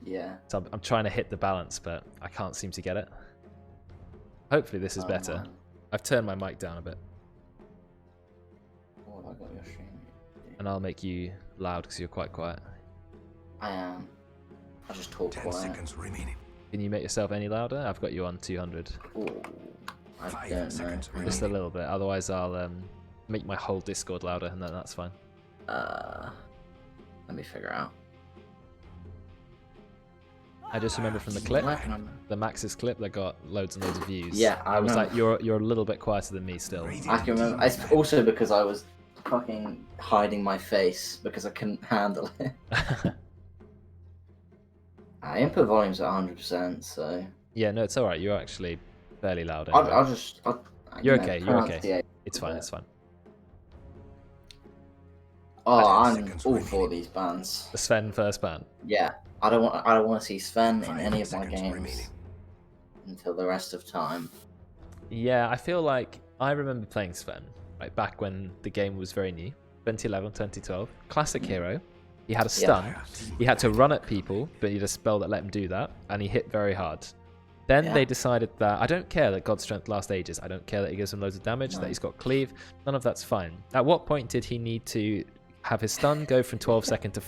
Yeah. So I'm trying to hit the balance, but I can't seem to get it. Hopefully this is better. Man. I've turned my mic down a bit. Oh, I got your stream. And I'll make you loud because you're quite quiet. I am. I just talk 10 quiet. seconds remaining. Can you make yourself any louder? I've got you on 200. Ooh, I 5 don't know. seconds Just a little bit. Otherwise I'll make my whole Discord louder and then that's fine. Let me figure out. I just remember from the clip, What? the Max's clip that got loads and loads of views. Yeah, I was remember. like, you're a little bit quieter than me still. I can remember. It's also because I was fucking hiding my face because I couldn't handle it. I input volume's at 100%, so. Yeah, no, it's alright. You're actually fairly loud. I'll Anyway. just. You're okay. You're okay. pronunciate. It's fine. It's fine. Oh, 10 I'm seconds all remaining. for these bans. The Sven first ban. Yeah, I don't want to see Sven in 5 any of my seconds games remaining. until the rest of time. Yeah, I feel like I remember playing Sven right back when the game was very new. 2011, 2012. Classic hero. He had a stun. He had to run at people, but he had a spell that let him do that, and he hit very hard. Then Yeah. they decided that I don't care that God's Strength lasts ages. I don't care that he gives him loads of damage, No. that he's got cleave. None of that's fine. At what point did he need to have his stun go from 12 second to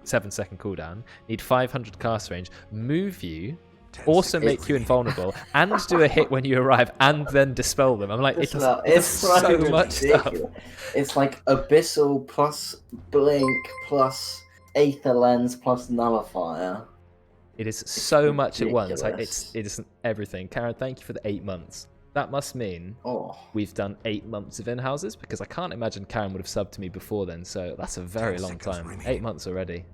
7 second cooldown, need 500 cast range, move you, 10 also seconds make you remaining. invulnerable, and do a hit when you arrive, and then dispel them? I'm like, it does It's so so much stuff. ridiculous. It's like Abyssal plus Blink plus Aether Lens plus Nullifier. It is so much at once. Like, ridiculous. it isn't everything. Karen, thank you for the 8 months. That must mean Oh, we've done 8 months of in-houses, because I can't imagine Karen would have subbed to me before then, so that's a very 10 long seconds time. remaining. 8 months already.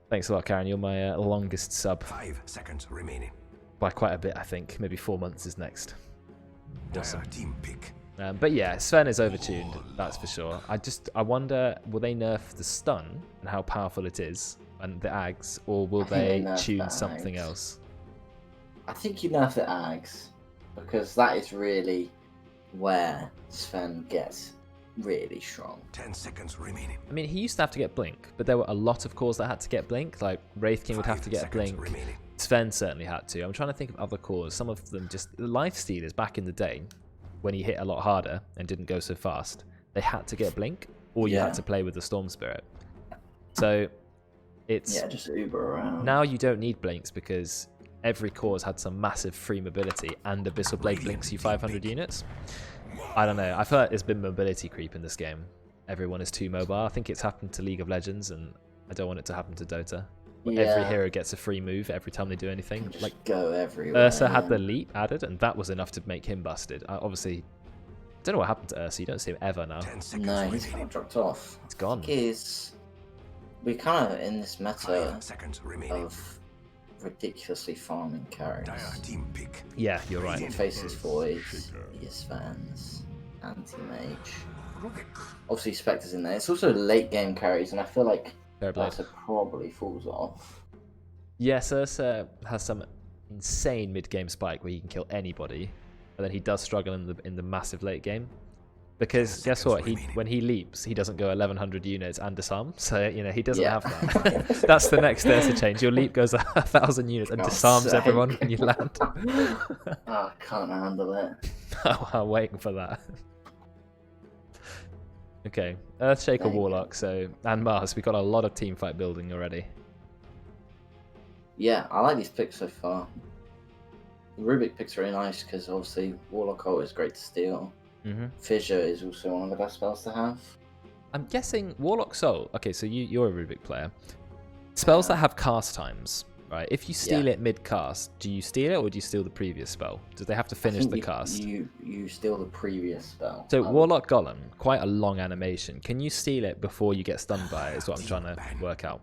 Thanks a lot, Karen. You're my longest sub 5 seconds remaining. by quite a bit, I think. Maybe 4 months is next. Awesome. Dire team pick. But yeah, Sven is overtuned, that's for sure. I wonder, will they nerf the stun and how powerful it is, and the Ags, or will I think they they nerf tune the something Ags. else? I think you nerf the Ags because that is really where Sven gets really strong. 10 seconds remaining. I mean, he used to have to get Blink, but there were a lot of cores that had to get Blink. Like, Wraith King would have 5 to get seconds Blink. remaining. Sven certainly had to. I'm trying to think of other cores. Some of them just... Lifestealers back in the day, when he hit a lot harder and didn't go so fast, they had to get Blink, or you Yeah. had to play with the Storm Spirit. So, it's... Yeah, just Uber around. Now you don't need Blinks because every core's had some massive free mobility, and Abyssal Blade blinks you 500 units. I don't know. I feel like there's been mobility creep in this game. Everyone is too mobile. I think it's happened to League of Legends, and I don't want it to happen to Dota. Where every Yeah. hero gets a free move every time they do anything. Just Like, go everywhere. Ursa had the man. leap added, and that was enough to make him busted. I obviously don't know what happened to Ursa. You don't see him ever now. 10 seconds No, he's remaining. kind of dropped off. It's gone. We kind of in this meta 5 seconds remaining. of ridiculously farming carries. Dire team pick. Yeah, you're right. He faces voids, he is fans, anti-mage. Obviously Spectre's in there. It's also late game carries, and I feel like Fairblade. Ursa probably falls off. Yes, Ursa has some insane mid-game spike where he can kill anybody, but then he does struggle in the massive late game. Because 10 guess what? seconds remaining. When he leaps, he doesn't go 1100 units and disarm, so he doesn't Yeah. have that. That's the next Ursa change. Your leap goes 1,000 units and God's disarms sake. everyone when you land. I can't handle it. I'm waiting for that. Okay, Earthshaker There you Warlock, and Mars. We got a lot of teamfight building already. Yeah, I like these picks so far. The Rubik pick's really nice because obviously Warlock ult is great to steal. Fissure is also one of the best spells to have. I'm guessing Warlock Soul. Okay, so you're a Rubik player. Spells that have cast times, right? If you steal Yeah. it mid-cast, do you steal it or do you steal the previous spell? Do they have to I finish think the cast? You steal the previous spell. So I would- Warlock Golem, quite a long animation. Can you steal it before you get stunned by it? Is what I'm trying to work out.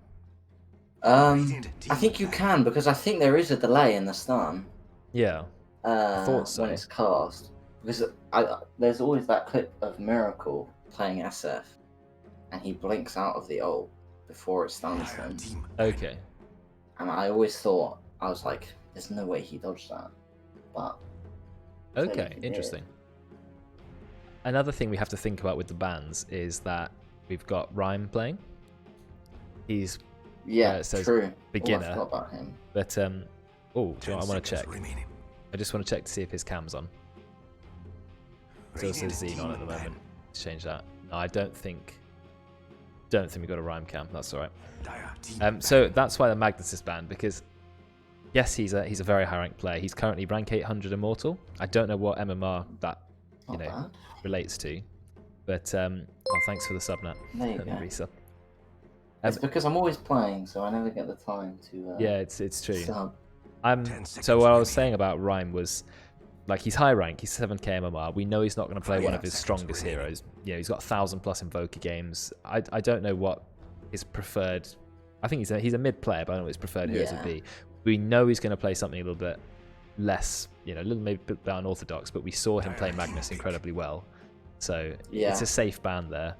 I think you can because I think there is a delay in the stun. Yeah. thought so. When it's cast. Because there's always that clip of Miracle playing SF, and he blinks out of the ult before it stuns Dire him. team. Okay. And I always thought, I was like, there's no way he dodged that. But Okay, he did. interesting. Another thing we have to think about with the bans is that we've got Rhyme playing. He's Yeah, it says true. beginner. Oh, I forgot about him. But do you know what I want to check? Remaining. I just want to check to see if his cam's on. So it says Xenon at the moment. Let's change that. No, I don't think we got a rhyme cam. That's all right. So that's why the Magnus is banned, because yes, he's a very high ranked player. He's currently rank 800 immortal. I don't know what MMR that relates to, but thanks for the sub, Nat. There you go. Resub. It's because I'm always playing, so I never get the time to. Yeah, it's true. Sub. So what I was saying about Rhyme was, like, he's high rank, he's 7k MMR. We know he's not going to play one of his strongest heroes. You know, he's got 1,000+ Invoker games. I don't know what his preferred. I think he's a mid player, but I don't know what his preferred heroes would be. We know he's going to play something a little bit less, you know, a little maybe a bit unorthodox. But we saw him play Magnus incredibly well, so it's a safe ban there.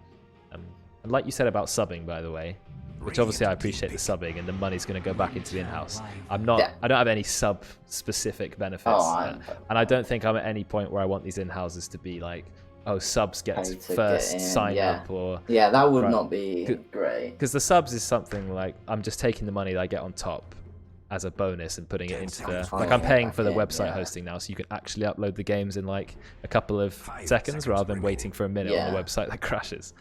And like you said about subbing, by the way, which obviously I appreciate the subbing, and the money's going to go back into the in-house. I don't have any sub-specific benefits, and I don't think I'm at any point where I want these in-houses to be like, oh, subs get first sign up, or that would not be great. Because the subs is something like, I'm just taking the money that I get on top as a bonus and putting it into the, like, I'm paying for the website hosting now, so you can actually upload the games in like a couple of seconds rather than waiting for a minute on the website that crashes.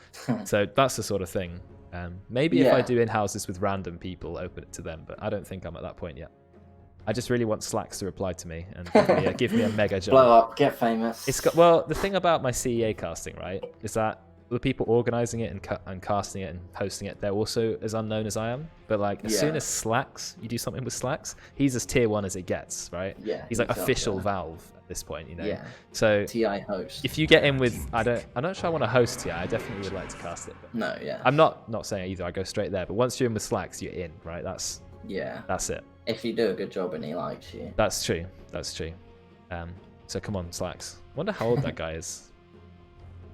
So that's the sort of thing. Maybe if I do in-houses with random people, open it to them, but I don't think I'm at that point yet. I just really want Slacks to reply to me and give me a mega job. Blow up, get famous. Well, the thing about my CEA casting, right, is that the people organizing it and casting it and hosting it, they're also as unknown as I am. But like, as soon as Slacks, you do something with Slacks, he's as tier 1 as it gets, right? Yeah. He's like official Valve at this point, you know. Yeah. So TI host. If you get in with, I'm not sure I want to host TI. I definitely would like to cast it. But no, yeah. I'm not saying either. I go straight there. But once you're in with Slacks, you're in, right? That's it. If you do a good job and he likes you. That's true. So come on, Slacks. Wonder how old that guy is.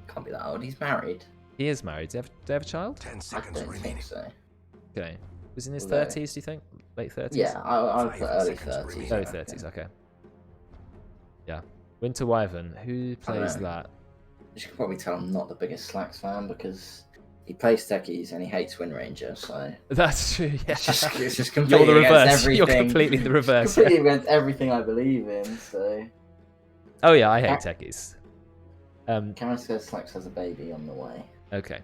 Can't be that old. He's married. He is married. Do they have a child? 10 seconds I don't think so. Okay. Was he in his 30s, do you think? Late 30s? Yeah, I would put early 30s. Early 30s, okay. Yeah. Winter Wyvern. Who plays that? You should probably tell I'm not the biggest Slacks fan, because he plays techies and he hates Wind Ranger, so... That's true, yeah. It's just completely You're the reverse. Everything. You're completely the reverse. Completely against everything I believe in, so... Oh yeah, I hate techies. Cameron says Slacks has a baby on the way. Okay.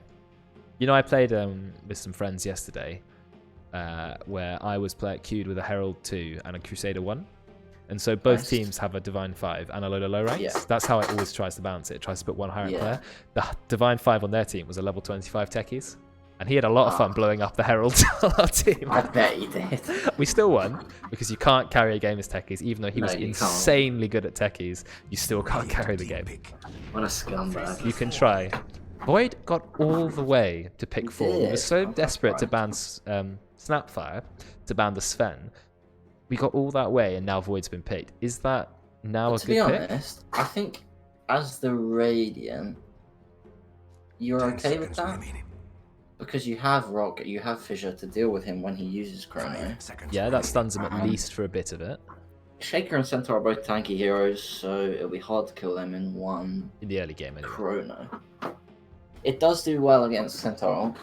You know, I played with some friends yesterday, where I was queued with a Herald 2 and a Crusader 1. And so both teams have a Divine 5 and a load of low ranks. Yeah. That's how it always tries to balance it. It tries to put one higher rank player. The Divine 5 on their team was a level 25 techies. And he had a lot of fun blowing up the Herald on our team. I bet he did. We still won, because you can't carry a game as techies. Even though he was insanely good at techies, you still can't carry the game. What a scumbag. You can try. Void got all the way to pick 4. We were so desperate to ban Snapfire, to ban the Sven. We got all that way, and now Void's been picked. Is that now a good pick? To be honest, I think as the Radiant, you're okay with that? Because you have Rock, you have Fissure to deal with him when he uses Chrono. Yeah, that stuns him at least for a bit of it. Shaker and Centaur are both tanky heroes, so it'll be hard to kill them in one... In the early game, anyway. Chrono. It does do well against Centaur,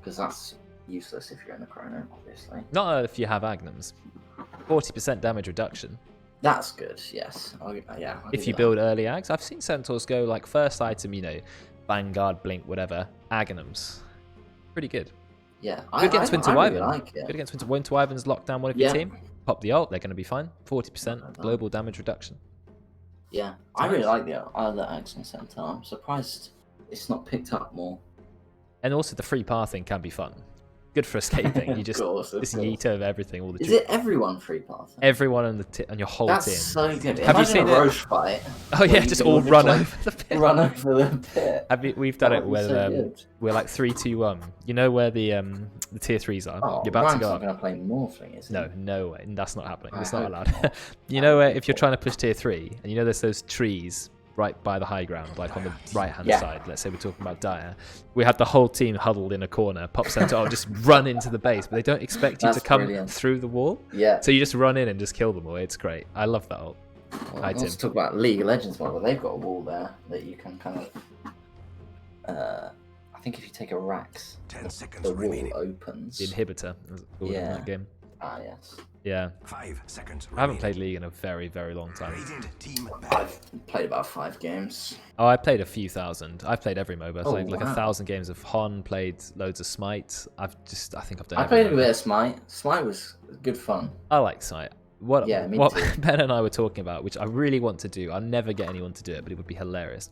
because that's useless if you're in the Chrono, obviously. Not if you have Agnums. 40% damage reduction. That's good, yes. If you build early Ags. I've seen Centaurs go, like, first item, you know, Vanguard, Blink, whatever, Agnums. Pretty good. Yeah, good against Winter Wyvern. Really like it. Good against Winter Wyvern's locked down one of your team. Pop the ult, they're going to be fine. 40% global damage reduction. Yeah, I really like the other Ags on Centaur. I'm surprised it's not picked up more. And also the free pathing can be fun. Good for escaping. You just yeet over everything. All the Is it everyone free pathing? Everyone on your whole team. That's so good. Have you seen a Roche fight? Oh yeah, just all run over the pit. Run over the pit. We've done it where we're like 3-2-1. You know where the tier 3s are? Oh, you're about to go not up. going to play Morphling, is he? No way. That's not happening. It's not allowed. You know where if you're trying to push tier 3, and you know there's those trees right by the high ground, like on the right-hand side. Let's say we're talking about Dire. We had the whole team huddled in a corner. Pop Centaur just run into the base, but they don't expect you to come through the wall. Yeah. So you just run in and just kill them all. It's great. I love that ult. Well, let's talk about League of Legends. Well, they've got a wall there that you can kind of. I think if you take a Rax, 10 seconds the wall remaining. opens. The inhibitor, as it's called in Yeah. that game. Ah, yes. Yeah. 5 seconds I haven't remaining. played League in a very, very long time. Radiant team back. I've played about 5 games. Oh, I played a few thousand. I've played every MOBA. I Oh, played like wow. 1,000 games of Hon, played loads of Smite. I think I've done I every played a MOBA. bit of Smite. Smite was good fun. I like Smite. What Yeah, me what too. Ben and I were talking about, which I really want to do, I'll never get anyone to do it, but it would be hilarious,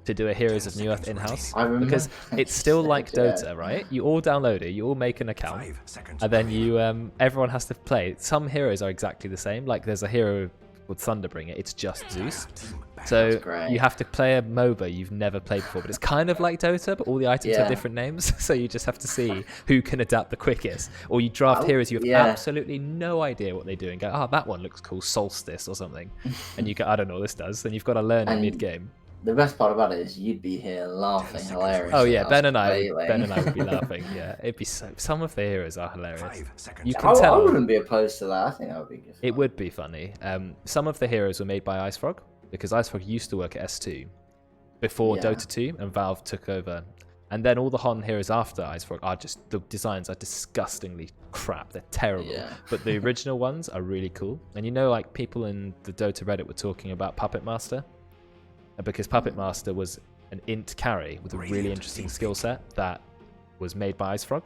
to do a Heroes of New Earth in-house. I remember. Because it's still like Yeah. Dota, right? You all download it, you all make an account, 5 seconds and then remaining. you everyone has to play. Some heroes are exactly the same. Like there's a hero called Thunderbringer, it's just Zeus. Team back. So great. you have to play a MOBA you've never played before, but it's kind of like Dota, but all the items have Yeah. different names. So you just have to see who can adapt the quickest. Or you draft Oh, heroes you have yeah. absolutely no idea what they do and go, oh, that one looks cool, Solstice or something. And you go, I don't know what this does. Then you've got to learn in And- mid-game. The best part about it is you'd be here laughing, 10 seconds hilarious. Oh yeah, at Ben us and I failing. would be laughing. Yeah, it'd be so. Some of the heroes are hilarious. 5 seconds You I, can I tell. wouldn't be opposed to that. I think that would be good. It would be funny. Some of the heroes were made by IceFrog because IceFrog used to work at S2 before Yeah. Dota 2 and Valve took over. And then all the Hon heroes after IceFrog are just, the designs are disgustingly crap. They're terrible. Yeah. But the original ones are really cool. And you know, like people in the Dota Reddit were talking about Puppet Master, because Puppet Master was an int carry with a really Radiant interesting team skill set that was made by IceFrog.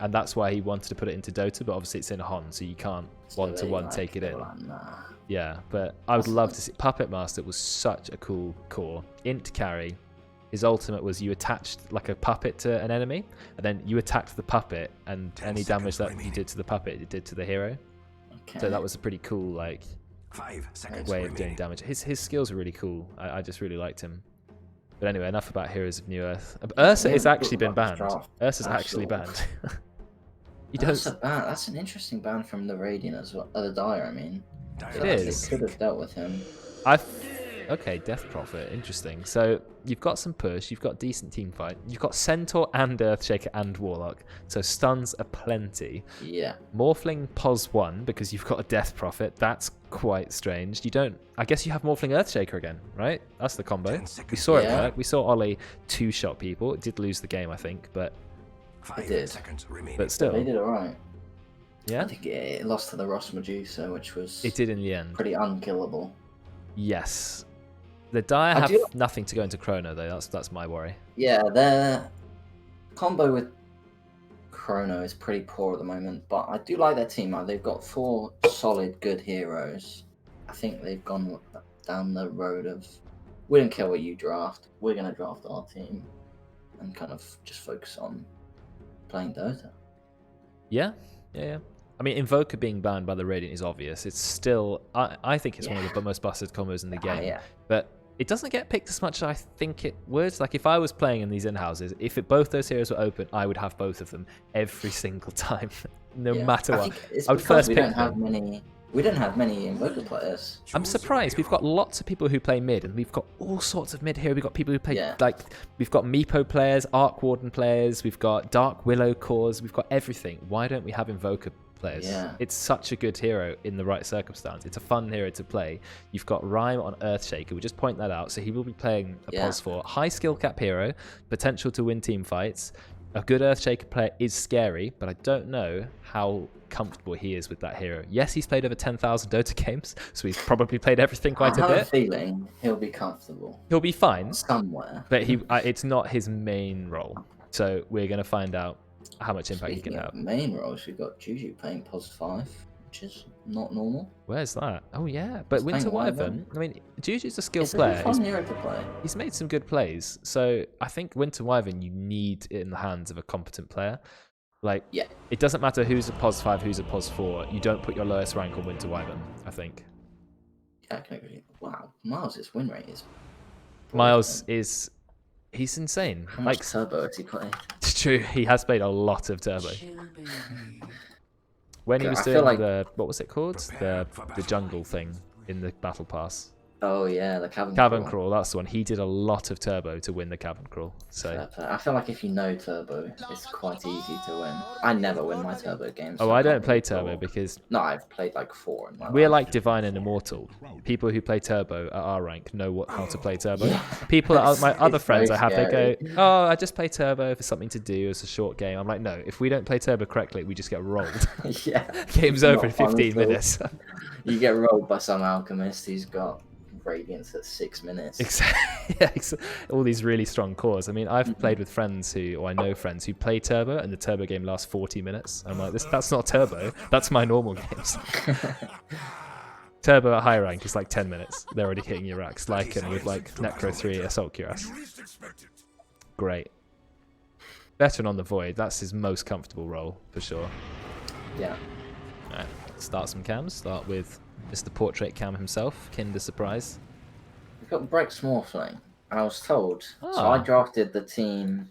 And that's why he wanted to put it into Dota, but obviously it's in Hon, so you can't So one-to-one they, take it they in. were like, nah. Yeah, but I would That's love fun. to see. Puppet Master was such a cool core. Int carry. His ultimate was you attached like a puppet to an enemy, and then you attacked the puppet, and 10 any damage seconds that you remaining. did to the puppet, it did to the hero. Okay. So that was a pretty cool like 5 seconds way of doing remaining. damage. His skills are really cool. I just really liked him. But anyway, enough about Heroes of New Earth. Ursa Yeah, has we actually talked been about this banned. draft. Ursa's actually Absolutely. banned. You That's don't. a ban. That's an interesting ban from the Radiant as well. The Dire, I mean. Dire So they is. could have dealt with him. Okay, Death Prophet, interesting. So you've got some push, you've got decent team fight, you've got Centaur and Earthshaker and Warlock, so stuns are plenty. Yeah. Morphling Pos 1 because you've got a Death Prophet, that's quite strange. You don't, I guess you have Morphling Earthshaker again, right? That's the combo. 10 We seconds. saw it Yeah. work. We saw Ollie two-shot people. It did lose the game, I think, but 5 did. seconds remaining. but They still, did alright. yeah, I think it lost to the Ross Medusa, which was it did in the end. pretty unkillable. Yes. The Dire I have do- nothing to go into Chrono though. That's my worry. Yeah, their combo with Chrono is pretty poor at the moment, but I do like their team. They've got 4 solid, good heroes. I think they've gone down the road of, we don't care what you draft, we're going to draft our team and kind of just focus on playing Dota. Yeah. I mean, Invoker being banned by the Radiant is obvious. It's still, I think it's one of the most busted combos in the game. Yeah. But it doesn't get picked as much as I think it would. Like, if I was playing in these in-houses, if both those heroes were open, I would have both of them every single time, no Yeah. matter I what. think it's I would because first we pick don't have them. many. We don't have many Invoker players. I'm Choose your surprised. We've hero. got lots of people who play mid, and we've got all sorts of mid here. We've got people who play, Yeah. like, we've got Meepo players, Arc Warden players, we've got Dark Willow cores, we've got everything. Why don't we have Invoker players? Yeah. It's such a good hero in the right circumstance. It's a fun hero to play. You've got Rhyme on Earthshaker. We just point that out. So he will be playing a Yeah. Pos 4. High skill cap hero, potential to win team fights. A good Earthshaker player is scary, but I don't know how comfortable he is with that hero. Yes, he's played over 10,000 Dota games, so he's probably played everything quite I a have a bit. feeling he'll be comfortable He'll be fine, somewhere. but it's not his main role. So we're going to find out how much impact he Speaking can of have. main roles, we've got Juju playing Pos 5, which is not normal. Where's that? Oh, yeah. But He's Winter playing Wyvern, I mean, Juju's a skilled It's a player. fun hero to play. He's made some good plays. So I think Winter Wyvern, you need it in the hands of a competent player. Like, Yeah. it doesn't matter who's a Pos 5, who's a Pos 4. You don't put your lowest rank on Winter Wyvern, I think. Yeah, I can agree. Wow, Miles' win rate is. Miles is... He's insane. How much Like, turbo has he played? it's true. He has played a lot of Turbo. When he Okay, was I feel doing like- the... What was it called? Prepare The for battle. jungle thing in the Battle Pass. Oh yeah, the cavern Cavern crawl. crawl, that's the one. He did a lot of turbo to win the cavern crawl. So, I feel like if you know turbo, it's quite easy to win. I never win my turbo games. oh, So I can't don't play really turbo talk. because No, I've played like 4 in my we're life. like Divine and Immortal. People who play turbo at our rank know how to play turbo. Yeah. People, my other It's friends so I have, they go, scary. "Oh, I just play turbo for something to do. It's a short game." I'm like, no, if we don't play turbo correctly, we just get rolled. Yeah. Game's It's over not in fun 15 at all. minutes. You get rolled by some alchemist who's got radiance at 6 minutes. Exactly. Yeah, all these really strong cores. I mean, I've played with friends or I know friends who play turbo, and the turbo game lasts 40 minutes. I'm like, that's not turbo. That's my normal games. Turbo at high rank is like 10 minutes. They're already hitting your racks. Lycan with like Necro 3 Assault Cuirass. Great. Veteran on the Void. That's his most comfortable role, for sure. Yeah. Alright, start some cams. Start with Mr. Portrait Cam himself, Kinder Surprise. We've got Brex Morphling. I was told. So Ah. I drafted the team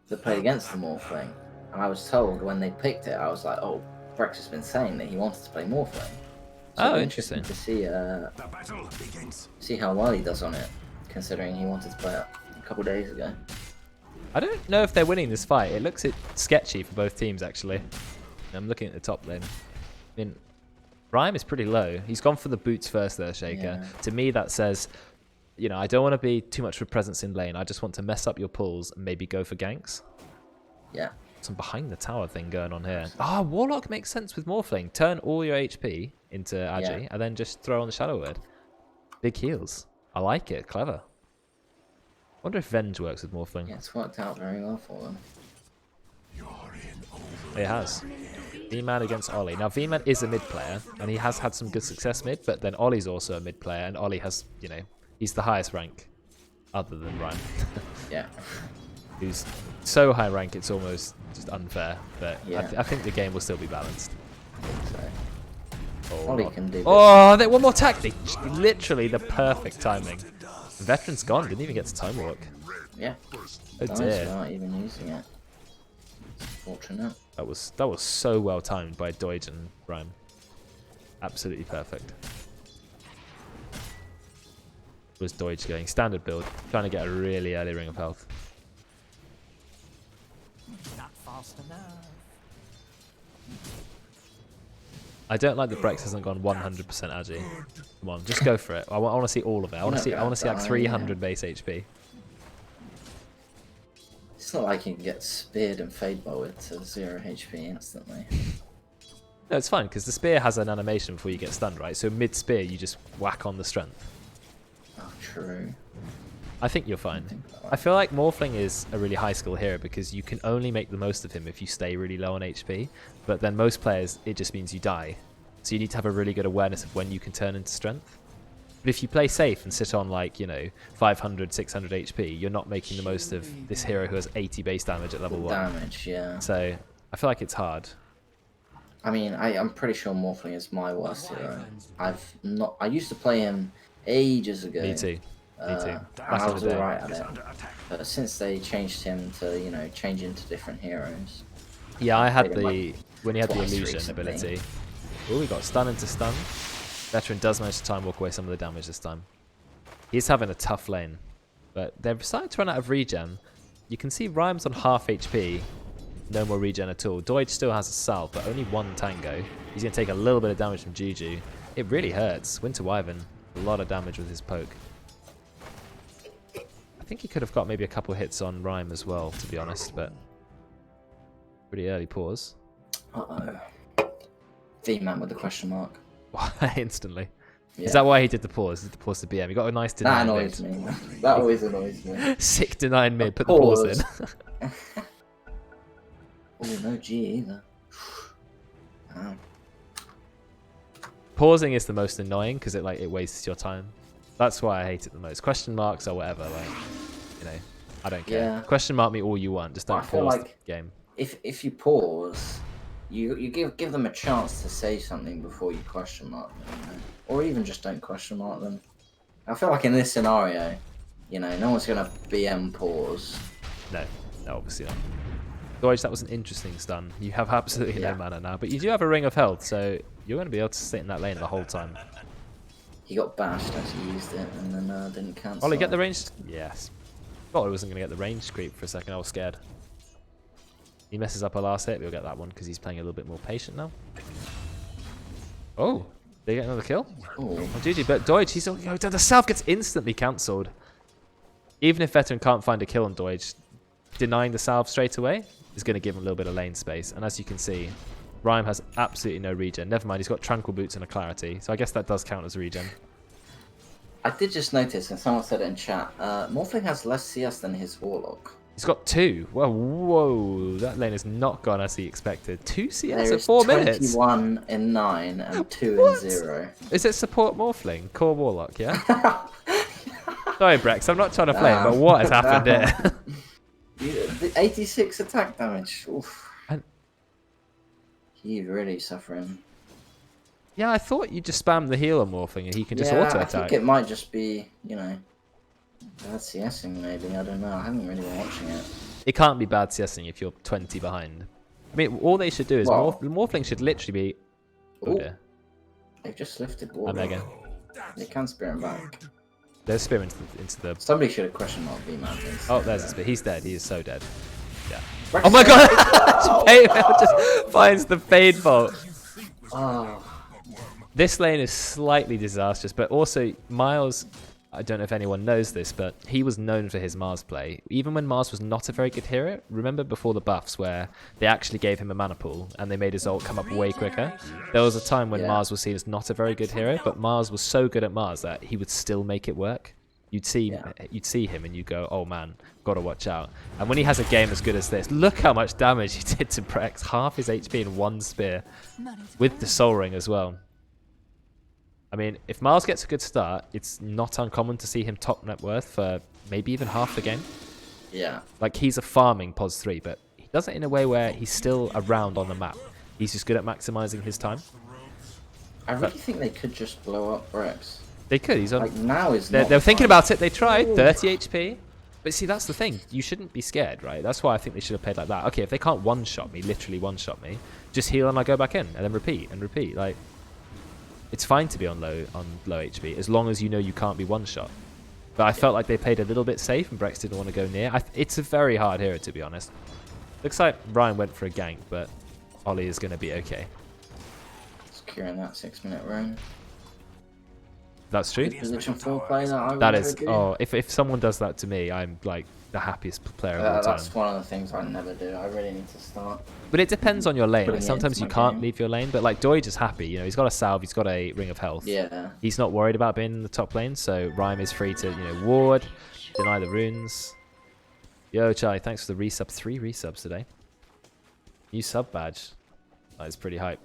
that played against the Morphling. And I was told when they picked it, I was like, oh, Brex has been saying that he wanted to play Morphling. So Oh, it'll be interesting. To see The battle begins. see how well he does on it, considering he wanted to play it a couple days ago. I don't know if they're winning this fight. It looks sketchy for both teams, actually. I'm looking at the top lane. I mean, Rhyme is pretty low. He's gone for the boots first there, Shaker. Yeah. To me, that says, you know, I don't want to be too much of a presence in lane. I just want to mess up your pulls and maybe go for ganks. Yeah. Some behind the tower thing going on here. Ah, Warlock makes sense with Morphling. Turn all your HP into Agi and then just throw on the Shadow Word. Big heals. I like it. Clever. Wonder if Venge works with Morphling. Yeah, it's worked out very well for them. It has. V-Man against Ollie. Now, V-Man is a mid player, and he has had some good success mid, but then Ollie's also a mid player, and Ollie has, you know, he's the highest rank, other than Ryan. Yeah. Who's so high rank, it's almost just unfair, but Yeah. I think the game will still be balanced. So Oh, Ollie can do this. oh one more tactic! Literally the perfect timing. The veteran's gone, didn't even get to time walk. Yeah. Oh Nice dear. without even using it. It's fortunate. That was so well timed by Doige and Rhyme. Absolutely perfect. Was Doige going standard build, trying to get a really early ring of health. Not fast enough. I don't like that Brex hasn't gone 100% Agi. Come on, just go for it. I want to see all of it. I want to see like 300 base HP. It's not like you can get speared and fade bowed to 0 HP instantly. No, it's fine because the spear has an animation before you get stunned, right? So mid spear, you just whack on the strength. Oh, true. I think you're fine. I feel like Morphling is a really high skill hero because you can only make the most of him if you stay really low on HP. But then most players, it just means you die. So you need to have a really good awareness of when you can turn into strength. But if you play safe and sit on like, you know, 500, 600 HP, you're not making the most of this hero who has 80 base damage at level 1. Damage, yeah. So I feel like it's hard. I mean, I'm pretty sure Morphling is my worst hero. I used to play him ages ago. Me too. Me too. And Back I in was the day. alright at it. But since they changed him to, you know, change into different heroes. Yeah, I had Played him, the when he had the twice illusion recently. ability. Oh, we got stun into stun. Veteran does manage to time walk away some of the damage this time. He's having a tough lane, but they're starting to run out of regen. You can see Rhymes on half HP, no more regen at all. Doige still has a salve, but only 1 tango. He's going to take a little bit of damage from Juju. It really hurts. Winter Wyvern, a lot of damage with his poke. I think he could have got maybe a couple hits on Rhyme as well, to be honest, but pretty early pause. Uh-oh. V-Man with the question mark. Instantly. Yeah. Is that why he did the pause? Did the pause to BM? He got a nice deny That annoys mid. me. That always annoys me. Sick deny mid. Put the pause in. Oh, no G either. Wow. Pausing is the most annoying because it wastes your time. That's why I hate it the most. Question marks or whatever, like, you know, I don't care. Yeah. Question mark me all you want. Just don't I feel pause like the game. If you pause, you give them a chance to say something before you question mark them, you know? Or even just don't question mark them. I feel like in this scenario, you know, no one's gonna BM pause. No, obviously not. Doige, that was an interesting stun. You have absolutely Yeah. no mana now, but you do have a ring of health, so you're going to be able to sit in that lane the whole time. He got bashed as he used it and then didn't cancel. Ollie, get the range. Yes. Thought I wasn't going to get the range creep for a second. I was scared. He messes up our last hit. We'll get that one because he's playing a little bit more patient now. Oh, they get another kill. Oh, GG, but Deutsch, he's the self gets instantly cancelled. Even if Veteran can't find a kill on Deutsch, denying the salve straight away is going to give him a little bit of lane space. And as you can see, Rhyme has absolutely no regen. Never mind, he's got Tranquil Boots and a Clarity. So I guess that does count as regen. I did just notice, and someone said it in chat, Morphling has less CS than his Warlock. He's got 2. Well, whoa, that lane has not gone as he expected. 2 CS There at 4 minutes. 21 in 9 and 2 in 0. Is it support Morphling? Core Warlock, yeah? Sorry, Brex, I'm not trying to flame, but what has happened here? The 86 attack damage. Oof. And He's really suffering. yeah, I thought you just spam the heal on Morphling and he can just Yeah, auto I attack. think it might just be, you know, bad CSing maybe. I don't know. I haven't really been watching it. It can't be bad CSing if you're 20 behind. I mean, all they should do is Well, Morphling should literally be. Oh ooh, dear. they've just lifted I'm Warlock. Megan. They can spear him back. There's Spear into the. Somebody should have questioned what V-Man thinks. Oh, there's a Spear. He's dead. He is so dead. Yeah. Brex- Oh my god! Fade just finds the Fade Bolt. Oh, This lane is slightly disastrous, but also Miles, I don't know if anyone knows this, but he was known for his Mars play. Even when Mars was not a very good hero, remember before the buffs where they actually gave him a mana pool and they made his ult come up way quicker? There was a time when Yeah. Mars was seen as not a very good hero, but Mars was so good at Mars that he would still make it work. You'd see him and you go, oh man, gotta watch out. And when he has a game as good as this, look how much damage he did to Brex. Half his HP in 1 spear with the Soul Ring as well. I mean, if Miles gets a good start, it's not uncommon to see him top net worth for maybe even half the game. yeah. Like, he's a farming POS 3, but he does it in a way where he's still around on the map. He's just good at maximizing his time. I really think they could just blow up Brex. They could. He's on. Like, now is They're not thinking the time. about it. They tried 30 HP. But see, that's the thing. You shouldn't be scared, right? That's why I think they should have played like that. Okay, if they can't one-shot me, literally one-shot me, just heal and I go back in and then repeat and repeat. Like, it's fine to be on low HP as long as you know you can't be one-shot. But I felt like they played a little bit safe and Brex didn't want to go near. It's a very hard hero, to be honest. Looks like Ryan went for a gank, but Ollie is going to be okay. Securing that 6-minute run. That's true. Position 4 play that I would That never is. do. Oh, if someone does that to me, I'm like the happiest player of all time. That's one of the things I never do. I really need to start. But it depends on your lane. Putting Like, it sometimes into you my can't game. leave your lane, but like Doige is happy. You know, he's got a salve, he's got a ring of health. Yeah. He's not worried about being in the top lane, so Rhyme is free to, ward, deny the runes. Yo, Charlie, thanks for the resub. 3 resubs today. New sub badge. That is pretty hype.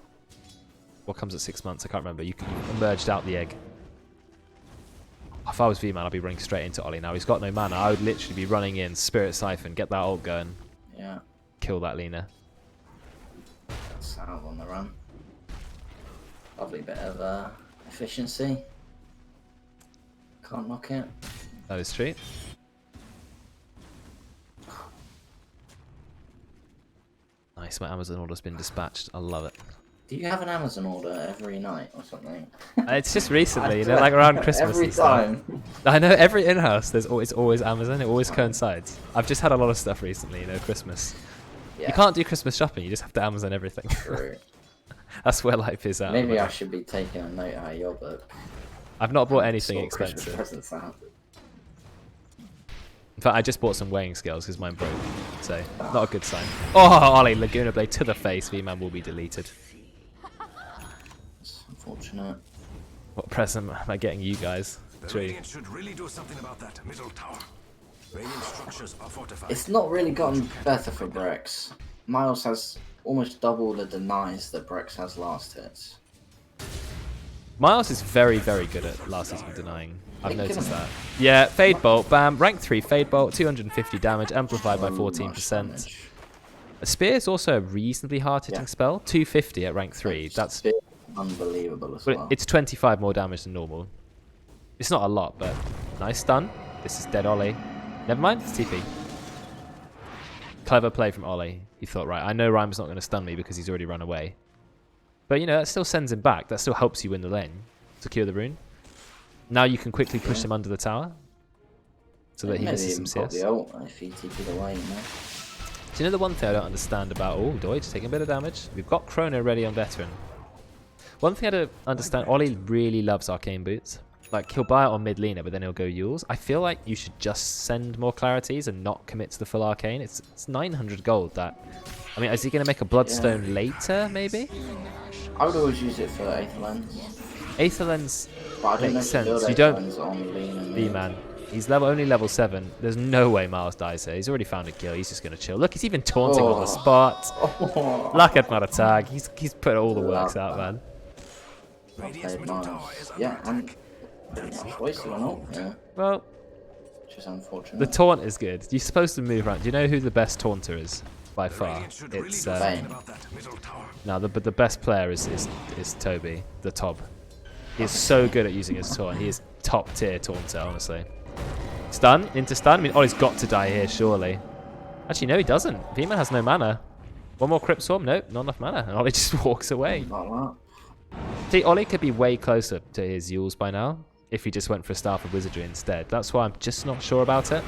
What comes at 6 months? I can't remember. You emerged out the egg. If I was V-Man, I'd be running straight into Ollie now. He's got no mana. I would literally be running in, Spirit Siphon, get that ult going, Yeah. kill that Lina. Salve on the run. Lovely bit of efficiency. Can't knock it. That is true. Nice, my Amazon order's been dispatched. I love it. Do you have an Amazon order every night or something? It's just recently, like around Christmas Every and stuff. time. I know every in-house, it's always Amazon. It always coincides. I've just had a lot of stuff recently, Christmas. Yeah. You can't do Christmas shopping. You just have to Amazon everything. True. That's where life is at. Maybe I should be taking a note out of your book. I've not bought anything Sort Christmas expensive. presents out. In fact, I just bought some weighing scales because mine broke. So, not a good sign. Oh, Ollie, Laguna Blade to the face. V-Man will be deleted. It's unfortunate. What present am I getting you guys? The True. Radiant should really do something about that middle tower. Radiant structures are fortified. It's not really gotten better for Brex. Miles has almost double the denies that Brex has last hits. Miles is very, very good at last season denying. I've Look at noticed him. that. Yeah, Fade Bolt, bam. Rank 3 Fade Bolt, 250 damage, amplified by So much 14%. damage. A Spear is also a reasonably hard-hitting Yeah. spell. 250 at rank 3. That's It's unbelievable as well. It's 25 more damage than normal. It's not a lot, but nice stun. This is dead Ollie. Never mind, it's TP. Clever play from Ollie. He thought, right, I know Rhyme's not going to stun me because he's already run away. But, that still sends him back. That still helps you win the lane. Secure the rune. Now you can quickly push him under the tower. So that he misses some CS. The ult if he TP'd away, you know? Do you know the one thing I don't understand about... Oh, Deutsch taking a bit of damage. We've got Chrono ready on Veteran. One thing I don't understand, Ollie really loves Arcane Boots. Like, he'll buy it on mid-laner, but then he'll go Yules. I feel like you should just send more Clarities and not commit to the full Arcane. It's 900 gold that... I mean, is he going to make a Bloodstone later, maybe? I would always use it for Aether Lens. Aether Lens makes sense. You Aether don't... Lens on V-Man. He's only level 7. There's no way Miles dies here. He's already found a kill. He's just going to chill. Look, he's even taunting on the spot. Luck at not a tag. He's put all the works out, man. Yeah, and pretty much wasted on ult. Yeah. Well, which is unfortunate. The taunt is good. You're supposed to move around. Do you know who the best taunter is? By far. It's no, but the best player is Toby, the Tob. He's so good at using his taunt. He is top tier taunter, honestly. Stun, into stun. I mean, Ollie's got to die here, surely. Actually, no, he doesn't. V-Man has no mana. One more Crypt Swarm? Nope, not enough mana. And Ollie just walks away. See, Ollie could be way closer to his Yules by now if he just went for a Staff of Wizardry instead. That's why I'm just not sure about it.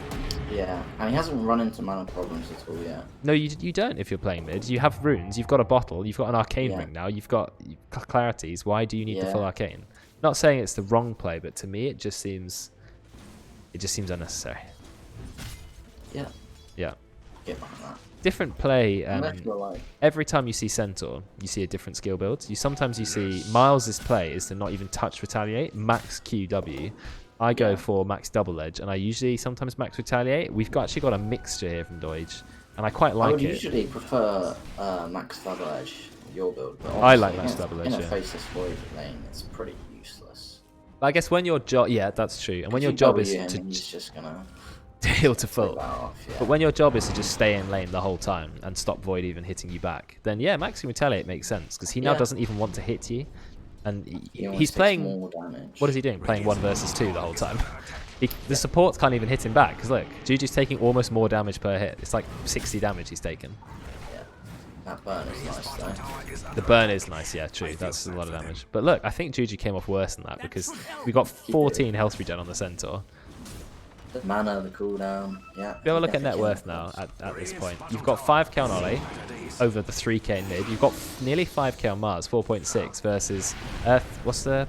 Yeah, and he hasn't run into mana problems at all yet. No, you don't if you're playing mid. You have runes, you've got a bottle, you've got an Arcane ring now, you've got Clarities. Why do you need the full Arcane? Not saying it's the wrong play, but to me it just seems unnecessary. Yeah. Yeah. Get behind that. Different play. Every time you see Centaur, you see a different skill build. Sometimes you see Miles's play is to not even touch Retaliate, max QW. I go for max double edge, and I usually sometimes max Retaliate. We've actually got a mixture here from Deutsch, and I quite like it. I would usually prefer max double edge, your build. But I like max double edge. In a faceless void lane, it's pretty useless. But I guess when your job, yeah, that's true. And when your job is to he's just gonna heal to full. Off, But when your job is to just stay in lane the whole time and stop void even hitting you back, then yeah, maxing Retaliate makes sense because he now doesn't even want to hit you. And he's playing... What is he doing? Playing 1 versus 2 the whole time. The supports can't even hit him back, because look, Juju's taking almost more damage per hit. It's like 60 damage he's taken. Yeah, that burn is nice though. The burn is nice, yeah, true. That's a lot of damage. But look, I think Juju came off worse than that, because we got 14 health regen on the Centaur. The mana, the cooldown, yeah. Have a look at net worth now at this point. You've got 5k on Ollie over the 3k mid. You've got nearly 5k on Mars, 4.6 versus what's the...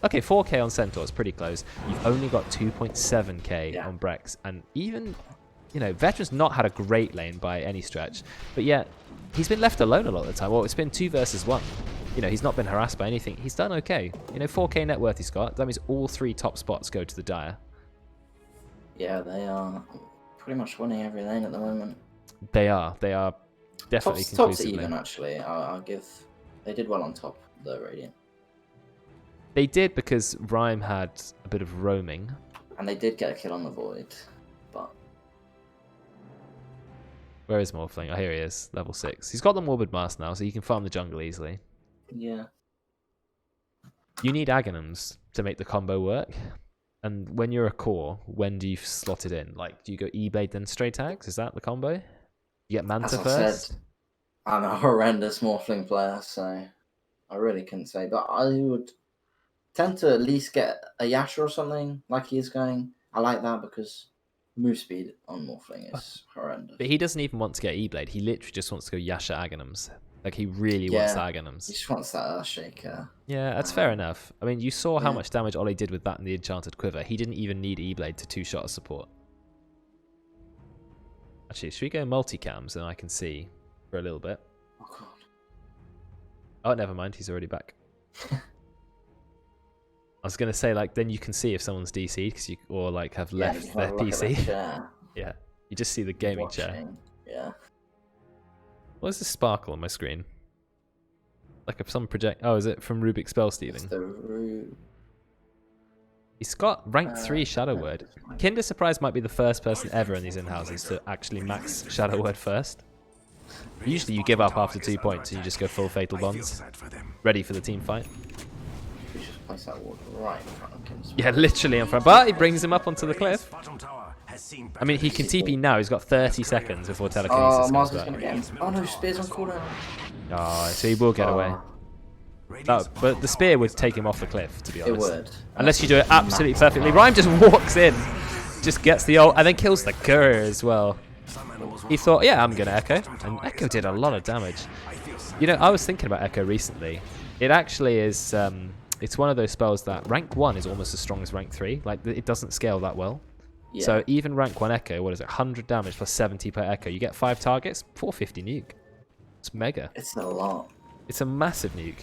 Okay, 4k on Centaur is pretty close. You've only got 2.7k on Brex. And even, you know, Veteran's not had a great lane by any stretch. But yet, he's been left alone a lot of the time. Well, it's been 2 versus 1. You know, he's not been harassed by anything. He's done okay. You know, 4k net worth he's got. That means all 3 top spots go to the Dire. Yeah, they are pretty much winning every lane at the moment. They are definitely Top's conclusively. even, actually. I'll give... They did well on top, the Radiant. They did because Rhyme had a bit of roaming. And they did get a kill on the Void, but... Where is Morphling? Oh, here he is, level 6. He's got the Morbid Mask now, so you can farm the jungle easily. Yeah. You need Aghanims to make the combo work. And when you're a core, when do you slot it in? Like, do you go E-Blade then straight Ags? Is that the combo? You get Manta first? Said, I'm a horrendous Morphling player, so I really couldn't say. But I would tend to at least get a Yasha or something like he is going. I like that because move speed on Morphling is horrendous. But he doesn't even want to get E-Blade. He literally just wants to go Yasha Aghanims. Like, he really wants the Aghanims. He just wants that Earth Shaker. Yeah, that's fair enough. I mean, you saw how much damage Ollie did with that in the Enchanted Quiver. He didn't even need E-Blade to 2-shot a support. Actually, should we go multicams and I can see for a little bit? Oh, God. Oh, never mind. He's already back. I was going to say, like, then you can see if someone's DC'd because you, or, like, have left their PC. Yeah. You just see the gaming chair. Yeah. What is this sparkle on my screen? Like if some project... Oh, is it from Rubik's Spell Stealing? He's got rank 3 Shadow Word. Kinder Surprise might be the first person ever in these in-houses to actually max Shadow Word first. Usually you give up after 2 points and you just go full Fatal Bonds. Ready for the team fight. We just place that ward right in front of him. Yeah, literally in front. But he brings him up onto the cliff. I mean, he can TP now. He's got 30 seconds before telekinesis comes back. Oh no, Spear's on cooldown. Oh, so he will get away. But the spear would take him off the cliff, to be honest. It would. Unless you do it absolutely perfectly. Rhyme just walks in, just gets the ult, and then kills the courier as well. He thought, yeah, I'm going to Echo. And Echo did a lot of damage. You know, I was thinking about Echo recently. It actually is... it's one of those spells that rank 1 is almost as strong as rank 3. Like, it doesn't scale that well. Yeah. So even rank 1 Echo, what is it, 100 damage plus 70 per Echo. You get 5 targets, 450 nuke. It's mega. It's a lot. It's a massive nuke.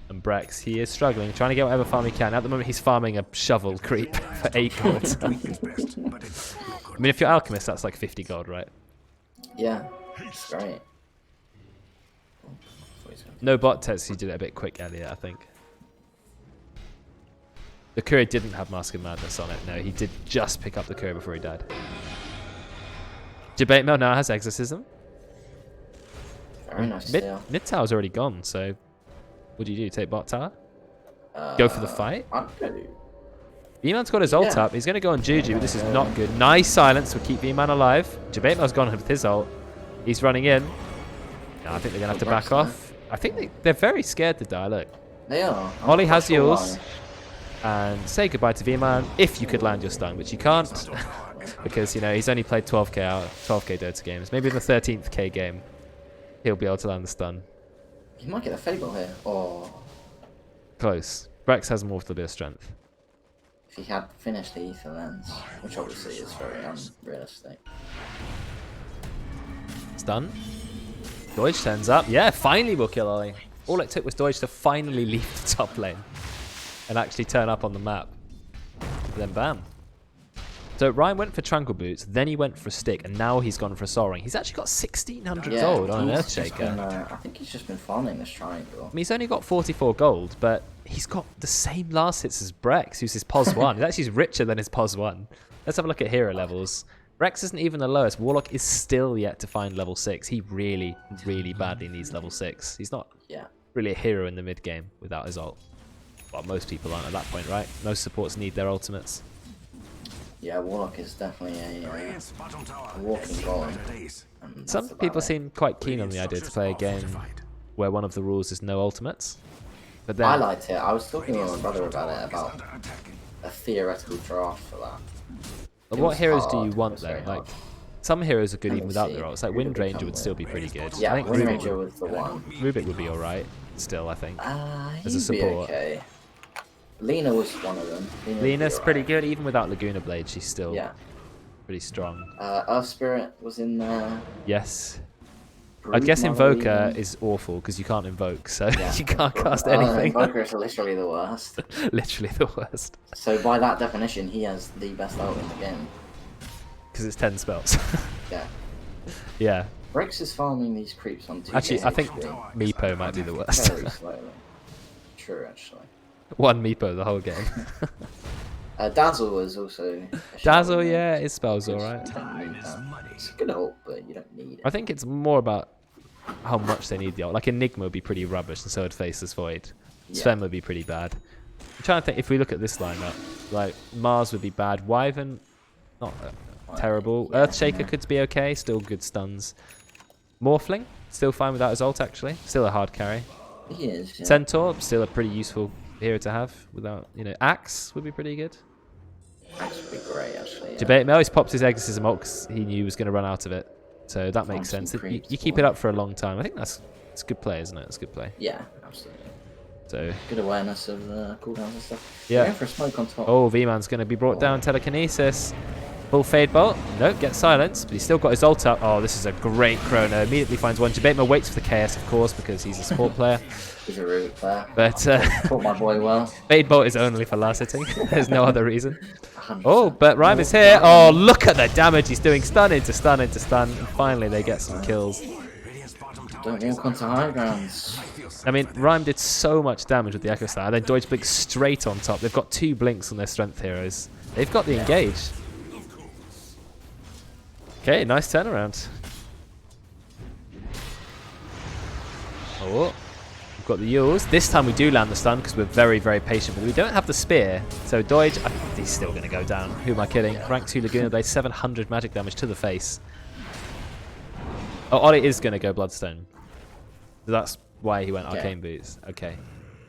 And Brex, he is struggling, trying to get whatever farm he can. At the moment, he's farming a shovel creep for 8 gold. I mean, if you're Alchemist, that's like 50 gold, right? Yeah, it's great. No bot test, he did it a bit quick earlier, I think. The courier didn't have Mask of Madness on it. No, he did just pick up the courier before he died. Debate Mail now has Exorcism. Very nice. Mid tower's already gone, so what do you do? Take bot tower? Go for the fight? I'd go. V-Man's got his ult up. He's going to go on Juju, but this is not good. Nice silence will keep V-Man alive. Jabate-Mel's gone with his ult. He's running in. No, I think they're going to have to back off. I think they're very scared to die. Look. They are. Ollie has yours. And say goodbye to V-Man if you could land your stun, which you can't. Because, you know, he's only played 12k Dota games. Maybe in the 13th K game, he'll be able to land the stun. He might get a Fable here. Or Close. Brex has more of a bit of strength. if he had finished the Ether Lens, which obviously is very unrealistic. It's done. Deutsch turns up. Yeah, finally we'll kill Ollie. All it took was Deutsch to finally leave the top lane and actually turn up on the map. Then bam. So Ryan went for Tranquil Boots, then he went for Stick, and now he's gone for Soul Ring. He's actually got 1,600 gold on an Earthshaker. I think he's just been farming this triangle. I mean, he's only got 44 gold, but he's got the same last hits as Brex, who's his POS 1. He's actually richer than his POS 1. Let's have a look at hero levels. Brex isn't even the lowest. Warlock is still yet to find level 6. He really, really badly needs level 6. He's not really a hero in the mid game without his ult. Well, most people aren't at that point, right? Most supports need their ultimates. Yeah, Warlock is definitely a walking golem. Some people seem quite keen on the idea to play a game where one of the rules is no ultimates. But then I liked it. I was talking with my brother about it, about a theoretical draft for that. But what heroes do you want then? Like, some heroes are good even without their ults. Like Wind Ranger would still be pretty good. Yeah, I think Wind Ranger was the one. Rubik would be alright still, I think. As a He'd be support. okay. Lena was one of them. Lena's pretty good, even without Laguna Blade, she's still pretty strong. Earth Spirit was in there. Yes. I guess Invoker is awful because you can't invoke, so you can't cast anything. Invoker is literally the worst. Literally the worst. So by that definition, he has the best ult in the game. Because it's 10 spells. Yeah. Yeah. Brex is farming these creeps on 2k Actually, I think HP. Meepo might be the worst. Very slowly. True, actually. One Meepo the whole game. Dazzle was also... Dazzle, yeah, his spell's alright. It's a good ult, but you don't need it. I think it's more about how much they need the ult. Like Enigma would be pretty rubbish, and so would Faceless Void. Sven would be pretty bad. I'm trying to think, if we look at this lineup, like Mars would be bad. Wyvern, not terrible. Earthshaker could be okay, still good stuns. Morphling, still fine without his ult actually. Still a hard carry. He is, yeah. Centaur, still a pretty useful hero to have without, you know, Axe would be pretty good. Axe would be great, actually. Debate Mel, he's popped his Exorcism ult because he knew he was going to run out of it. So that makes sense. You keep it up for a long time. I think it's good play, isn't it? It's good play. Yeah, absolutely. So good awareness of cooldowns and stuff. Yeah. Going for a smoke on top. Oh, V-Man's going to be brought down. Telekinesis. Full Fade Bolt. Nope, gets silence, but he's still got his ult up. Oh, this is a great chrono. Immediately finds one. Jabate waits for the KS, of course, because he's a support player. He's a Rubik player. But taught my boy well. Fade Bolt is only for last hitting. There's no other reason. 100%. Oh, but Rhyme is here. Oh, look at the damage he's doing. Stun into stun into stun. And finally, they get some kills. Don't walk onto high grounds. I mean, Rhyme did so much damage with the Echo Star. Then Deutsch blinks straight on top. They've got 2 blinks on their strength heroes. They've got the engage. Okay, nice turnaround. Oh, we've got the Yules. This time we do land the stun because we're very, very patient, but we don't have the spear. So Deutsch, I think he's still going to go down. Who am I kidding? Rank 2 Laguna Blade, 700 magic damage to the face. Oh, Ollie is going to go Bloodstone. So that's why he went Okay. Arcane Boots. Okay.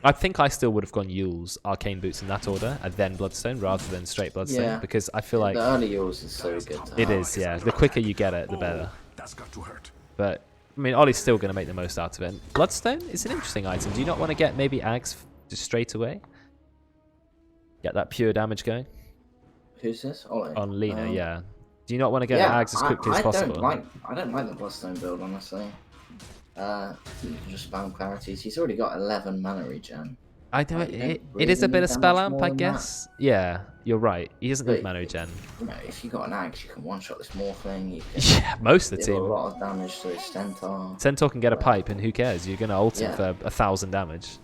I think I still would have gone Yule's Arcane Boots in that order, and then Bloodstone rather than straight Bloodstone, Yeah. because I feel like the early Yules is so good. it is, yeah. The quicker you get it, the better. That's got to hurt. But, I mean, Ollie's still going to make the most out of it. Bloodstone is an interesting item. Do you not want to get maybe Ags just straight away? Get that pure damage going? Who's this? Ollie. On Lena, yeah. Do you not want to get Ags as quickly as possible? I don't like the Bloodstone build, honestly. You can just spam clarities. He's already got 11 mana regen. I know Like, you don't it is a really bit need of that spell much amp, more I than guess. Yeah, you're right. He doesn't need But- mana regen. You know, if you got an Axe, you can one-shot this Morphling. You can Yeah, most of the deal a team. lot of damage to his Centaur. Centaur can get a pipe, and who cares? You're going to ult him Yeah. for 1,000 damage.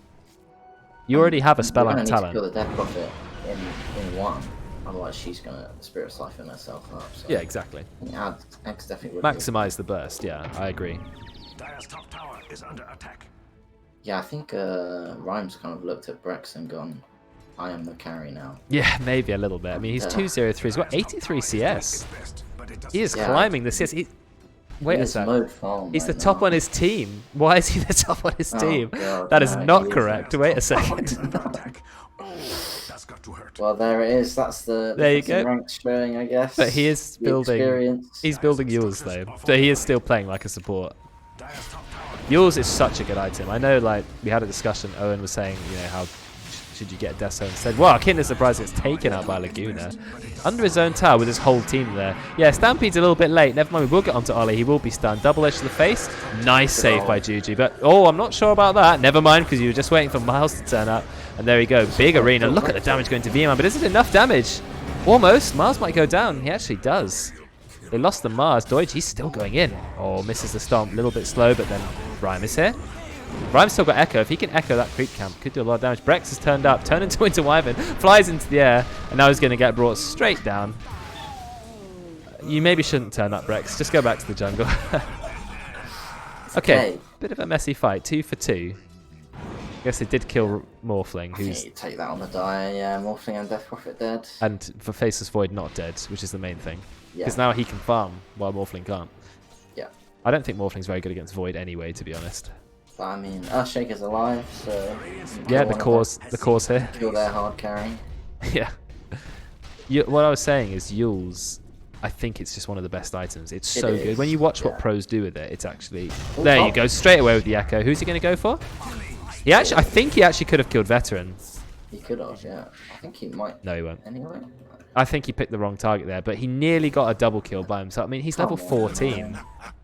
You already have a spell You're amp gonna need to talent. kill the Death Prophet in one. Otherwise, she's gonna Spirit Siphon herself up. So Yeah, exactly. Axe definitely would. Maximize the burst. Yeah, I agree. Dire's top tower is under attack. Yeah, I think Rhymes kind of looked at Brex and gone, "I am the carry now." Yeah, maybe a little bit. I mean, he's Yeah. 203. He's got 83 CS. Best, but it He is Yeah. climbing the CS. Wait He a is sec. mode farm He's the right top now. on his team. Why is he the top on his Oh, team? God, That is no, not he is correct. Wait a second. attack. Oh, that's got to hurt. Well, there it is. That's the There you difference in go. rank showing, I guess. But he is The building. experience. He's building Yule's though, so he is still playing like a support. Dire's top tower. Yule's is such a good item. I know, like we had a discussion. Owen was saying, you know, how should you get Deso instead? Wow, Kinder's surprised it's taken out by Laguna. Under his own tower with his whole team there. Yeah, Stampede's a little bit late. Never mind, we will get onto Ollie. He will be stunned. Double edge to the face. Nice save by Juju. But, oh, I'm not sure about that. Never mind, because you were just waiting for Miles to turn up. And there we go. Big arena. Look at the damage going to V-Man. But is it enough damage? Almost. Miles might go down. He actually does. They lost the Mars. Deutsch, he's still going in. Oh, misses the stomp. A little bit slow, but then Rhyme is here. Rhyme's still got Echo. If he can Echo that creep camp, could do a lot of damage. Brex has turned up, turned into Winter Wyvern, flies into the air, and now he's going to get brought straight down. You maybe shouldn't turn up, Brex. Just go back to the jungle. Okay, bit of a messy fight. 2 for 2. I guess it did kill Morphling, I think who's you take that on the die. Yeah, Morphling and Death Prophet dead. and for Faceless Void not dead, which is the main thing. Yeah. Because now he can farm while Morphling can't. Yeah. I don't think Morphling's very good against Void anyway, to be honest. But I mean, Earthshaker's alive, so Yeah, kill the one of cause here. them, kill their hard carry. Yeah. What I was saying is Yule's, I think it's just one of the best items. It's It so good. is, When you watch what yeah. pros do with it, it's actually... Oh, There you top. go, straight away with the Echo. Who's he going to go for? He actually, I think he actually could have killed Veteran. He could have, yeah. I think he might. No, he won't. Anyway. I think he picked the wrong target there, but he nearly got a double kill by himself. I mean, he's level Come on, 14.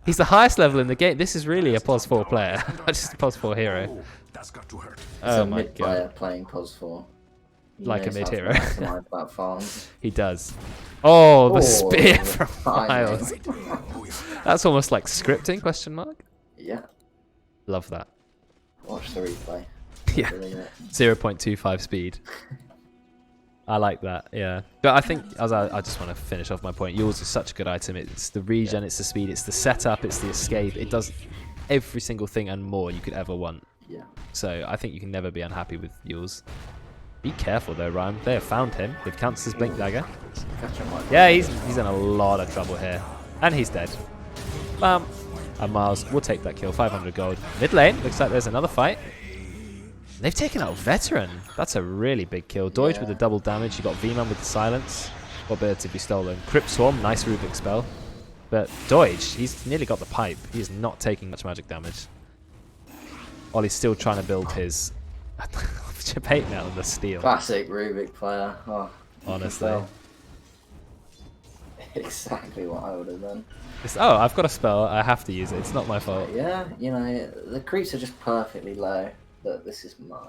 He's the highest level in the game. This is really a POS 4 player, not just a POS 4 hero. Oh, that's got to hurt. He's Oh a my mid player god. playing POS 4. He Like a knows how to mid-hero. maximize that farms. He does. Oh, the Oh, spear the from timing. Miles. That's almost like scripting, question mark? Yeah. Love that. Watch the replay. Yeah. Really good. 0.25 speed. I like that, yeah. But I think, as I just want to finish off my point, yours is such a good item. It's the regen, it's the speed, it's the setup, it's the escape. It does every single thing and more you could ever want. Yeah. So I think you can never be unhappy with yours. Be careful though, Ryan. They have found him with Cancer's Blink Dagger. Gotcha, Mike. Yeah, he's in a lot of trouble here. And he's dead. Bam. And Miles will take that kill, 500 gold. Mid lane, looks like there's another fight. They've taken out Veteran. That's a really big kill. Deutsch with the double damage. You got V-Man with the silence. What better to be stolen? Crypt Swarm, nice Rubik spell. But Deutsch, he's nearly got the pipe. He's not taking much magic damage. Ollie's still trying to build his Chapate now on the steel. Classic Rubik player. Oh, Honestly. well, exactly what I would have done. Oh, I've got a spell. I have to use it. It's not my fault. Yeah, you know, the creeps are just perfectly low, but this is mine.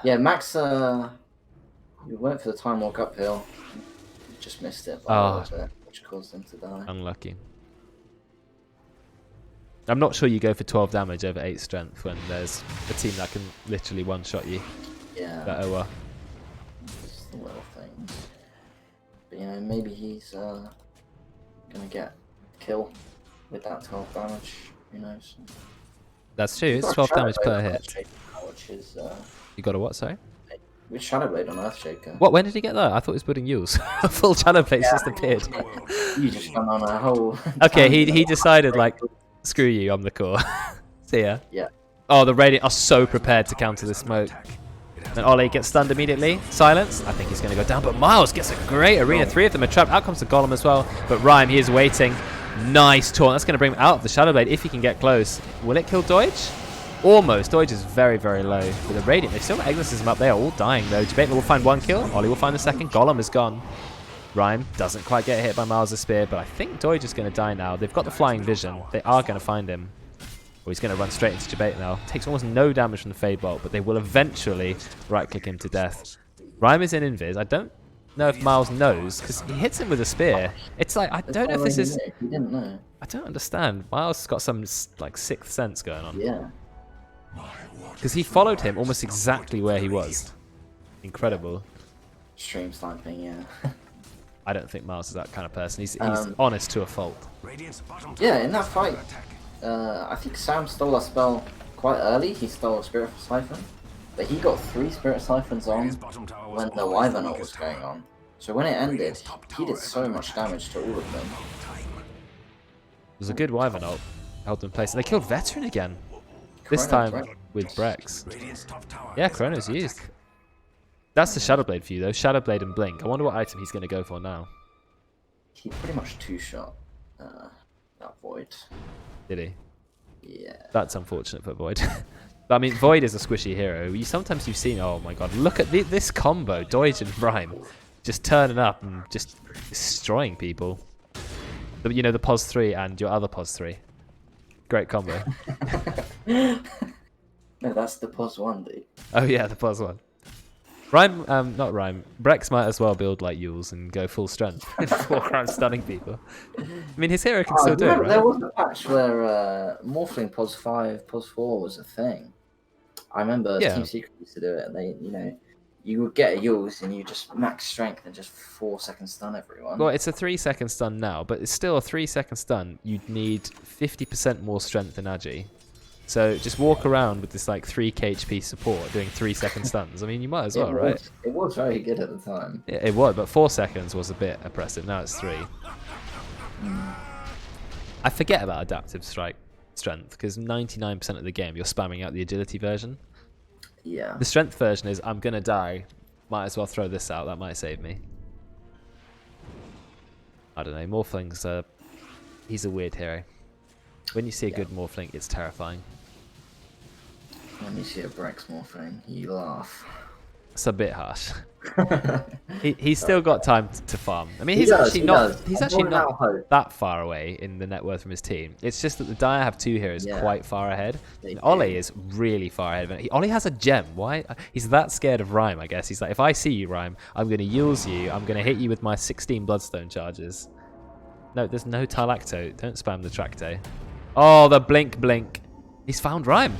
Yeah, Max, we went for the Time Walk uphill. Just missed it by a little bit, which caused him to die. Unlucky. I'm not sure you go for 12 damage over 8 strength when there's a team that can literally one-shot you. Yeah. That OR. Just the little things. But, you know, maybe he's gonna get kill with that 12 damage. Who knows? That's true. It's Got 12 Shadow damage Blade per on hit. Earthshaker, which is You got a what, sorry? with Shadowblade on Earthshaker. What? When did he get that? I thought he was building Yules. A full Shadow Blade just appeared. You just went on a whole. Okay, he decided, like, screw you, I'm the core. See ya. Yeah. Oh, the Radiant are so prepared to counter this smoke. And Ollie gets stunned immediately. Silence. I think he's going to go down. But Miles gets a great arena. 3 of them are trapped. Out comes the Golem as well. But Rhyme, he is waiting. Nice taunt. That's going to bring him out of the Shadow Blade if he can get close. Will it kill Doige? Almost. Doige is very, very low. With the Radiant, they've still got Exorcism up. They are all dying though. Jabate will find 1 kill. Ollie will find the 2nd. Golem is gone. Rhyme doesn't quite get hit by Miles' spear, but I think Doige is going to die now. They've got the Flying Vision. They are going to find him. Or he's going to run straight into Jabate now. Takes almost no damage from the Fade Bolt, but they will eventually right-click him to death. Rhyme is in Invis. I don't know if Miles knows, because he hits him with a spear. It's like, I don't know if this is... He didn't know. I don't understand. Miles has got some, like, 6th sense going on. Yeah. Because he followed him almost exactly where he was. Incredible. Stream sniping, yeah. I don't think Miles is that kind of person. He's honest to a fault. Yeah, in that fight, I think Sam stole a spell quite early. He stole a Spirit Siphon, but he got 3 Spirit Siphons on when the Wyvern ult was going on. So when it ended, he did so much damage to all of them. It was a good Wyvern ult. Held them in place. And they killed Veteran again. This time with Brex. Yeah, Chrono's used. That's the Shadow Blade for you though. Shadow Blade and Blink. I wonder what item he's going to go for now. He pretty much 2-shot that Void. Did he? Yeah. That's unfortunate for Void. But, I mean, Void is a squishy hero. Sometimes you've seen, oh my god, look at this combo. Doige and Rhyme just turning up and just destroying people. You know, the POS 3 and your other POS 3. Great combo. No, that's the POS 1, dude. Oh yeah, the POS 1. Rhyme, not Rhyme. Brex might as well build like Yules and go full strength and walk around stunning people. I mean, his hero can still do it, right? There was a patch where Morphling POS 5, POS 4 was a thing. I remember Team Secret used to do it. They, you know, you would get a Yules and you just max strength and just 4-second stun everyone. Well, it's a 3-second stun now, but it's still a 3-second stun. You'd need 50% more strength than Agi. So just walk around with this like 3 KHP support doing 3-second stuns. I mean, you might as well, right? It was very good at the time. Yeah, it was, but 4 seconds was a bit oppressive. Now it's 3. I forget about adaptive strike strength because 99% of the game you're spamming out the agility version. Yeah. The strength version is I'm gonna die. Might as well throw this out. That might save me. I don't know. Morphling's he's a weird hero. When you see a good Morphling, it's terrifying. When you see a Brex Morphling, you laugh. It's a bit harsh. He's still got time to farm. I mean, he's actually not that far away in the net worth from his team. It's just that the Dire have 2 heroes quite far ahead. Ollie is really far ahead of him. Ollie has a gem. Why? He's that scared of Rhyme, I guess. He's like, if I see you, Rhyme, I'm going to Yules you. I'm going to hit you with my 16 Bloodstone charges. No, there's no Talacto. Don't spam the Tracto. Oh, the blink. He's found Rhyme.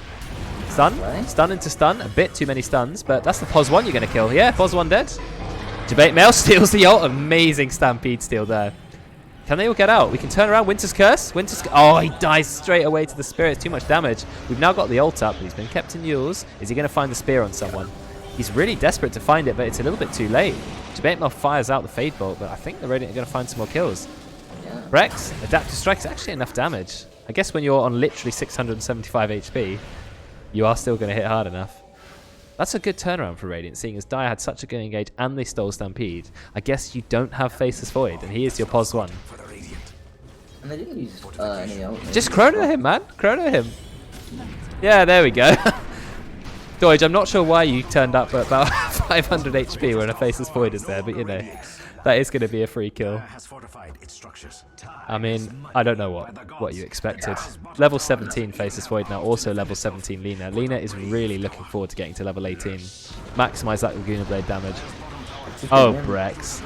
Stun. Stun into stun. A bit too many stuns, but that's the POS 1 you're going to kill. Yeah, POS 1 dead. Jabate Mail steals the ult. Amazing Stampede steal there. Can they all get out? We can turn around. Winter's Curse. Oh, he dies straight away to the Spirit. It's too much damage. We've now got the ult up. He's been kept in Yules. Is he going to find the spear on someone? He's really desperate to find it, but it's a little bit too late. Jabate Mail fires out the Fade Bolt, but I think the Radiant are going to find some more kills. Yeah. Brex, Adaptive Strike is actually enough damage. I guess when you're on literally 675 HP, you are still going to hit hard enough. That's a good turnaround for Radiant, seeing as Dire had such a good engage and they stole Stampede. I guess you don't have Faceless Void, and he is your POS 1. And they didn't use any ult. Just chrono him, man. Chrono him. Yeah, there we go. Doige, I'm not sure why you turned up at about 500 HP when a Faceless Void is there, but you know, that is going to be a free kill. I mean, I don't know what you expected. Level 17 Faceless Void now, also level 17 Lina. Lina is really looking forward to getting to level 18. Maximize that Laguna Blade damage. Oh, Brex.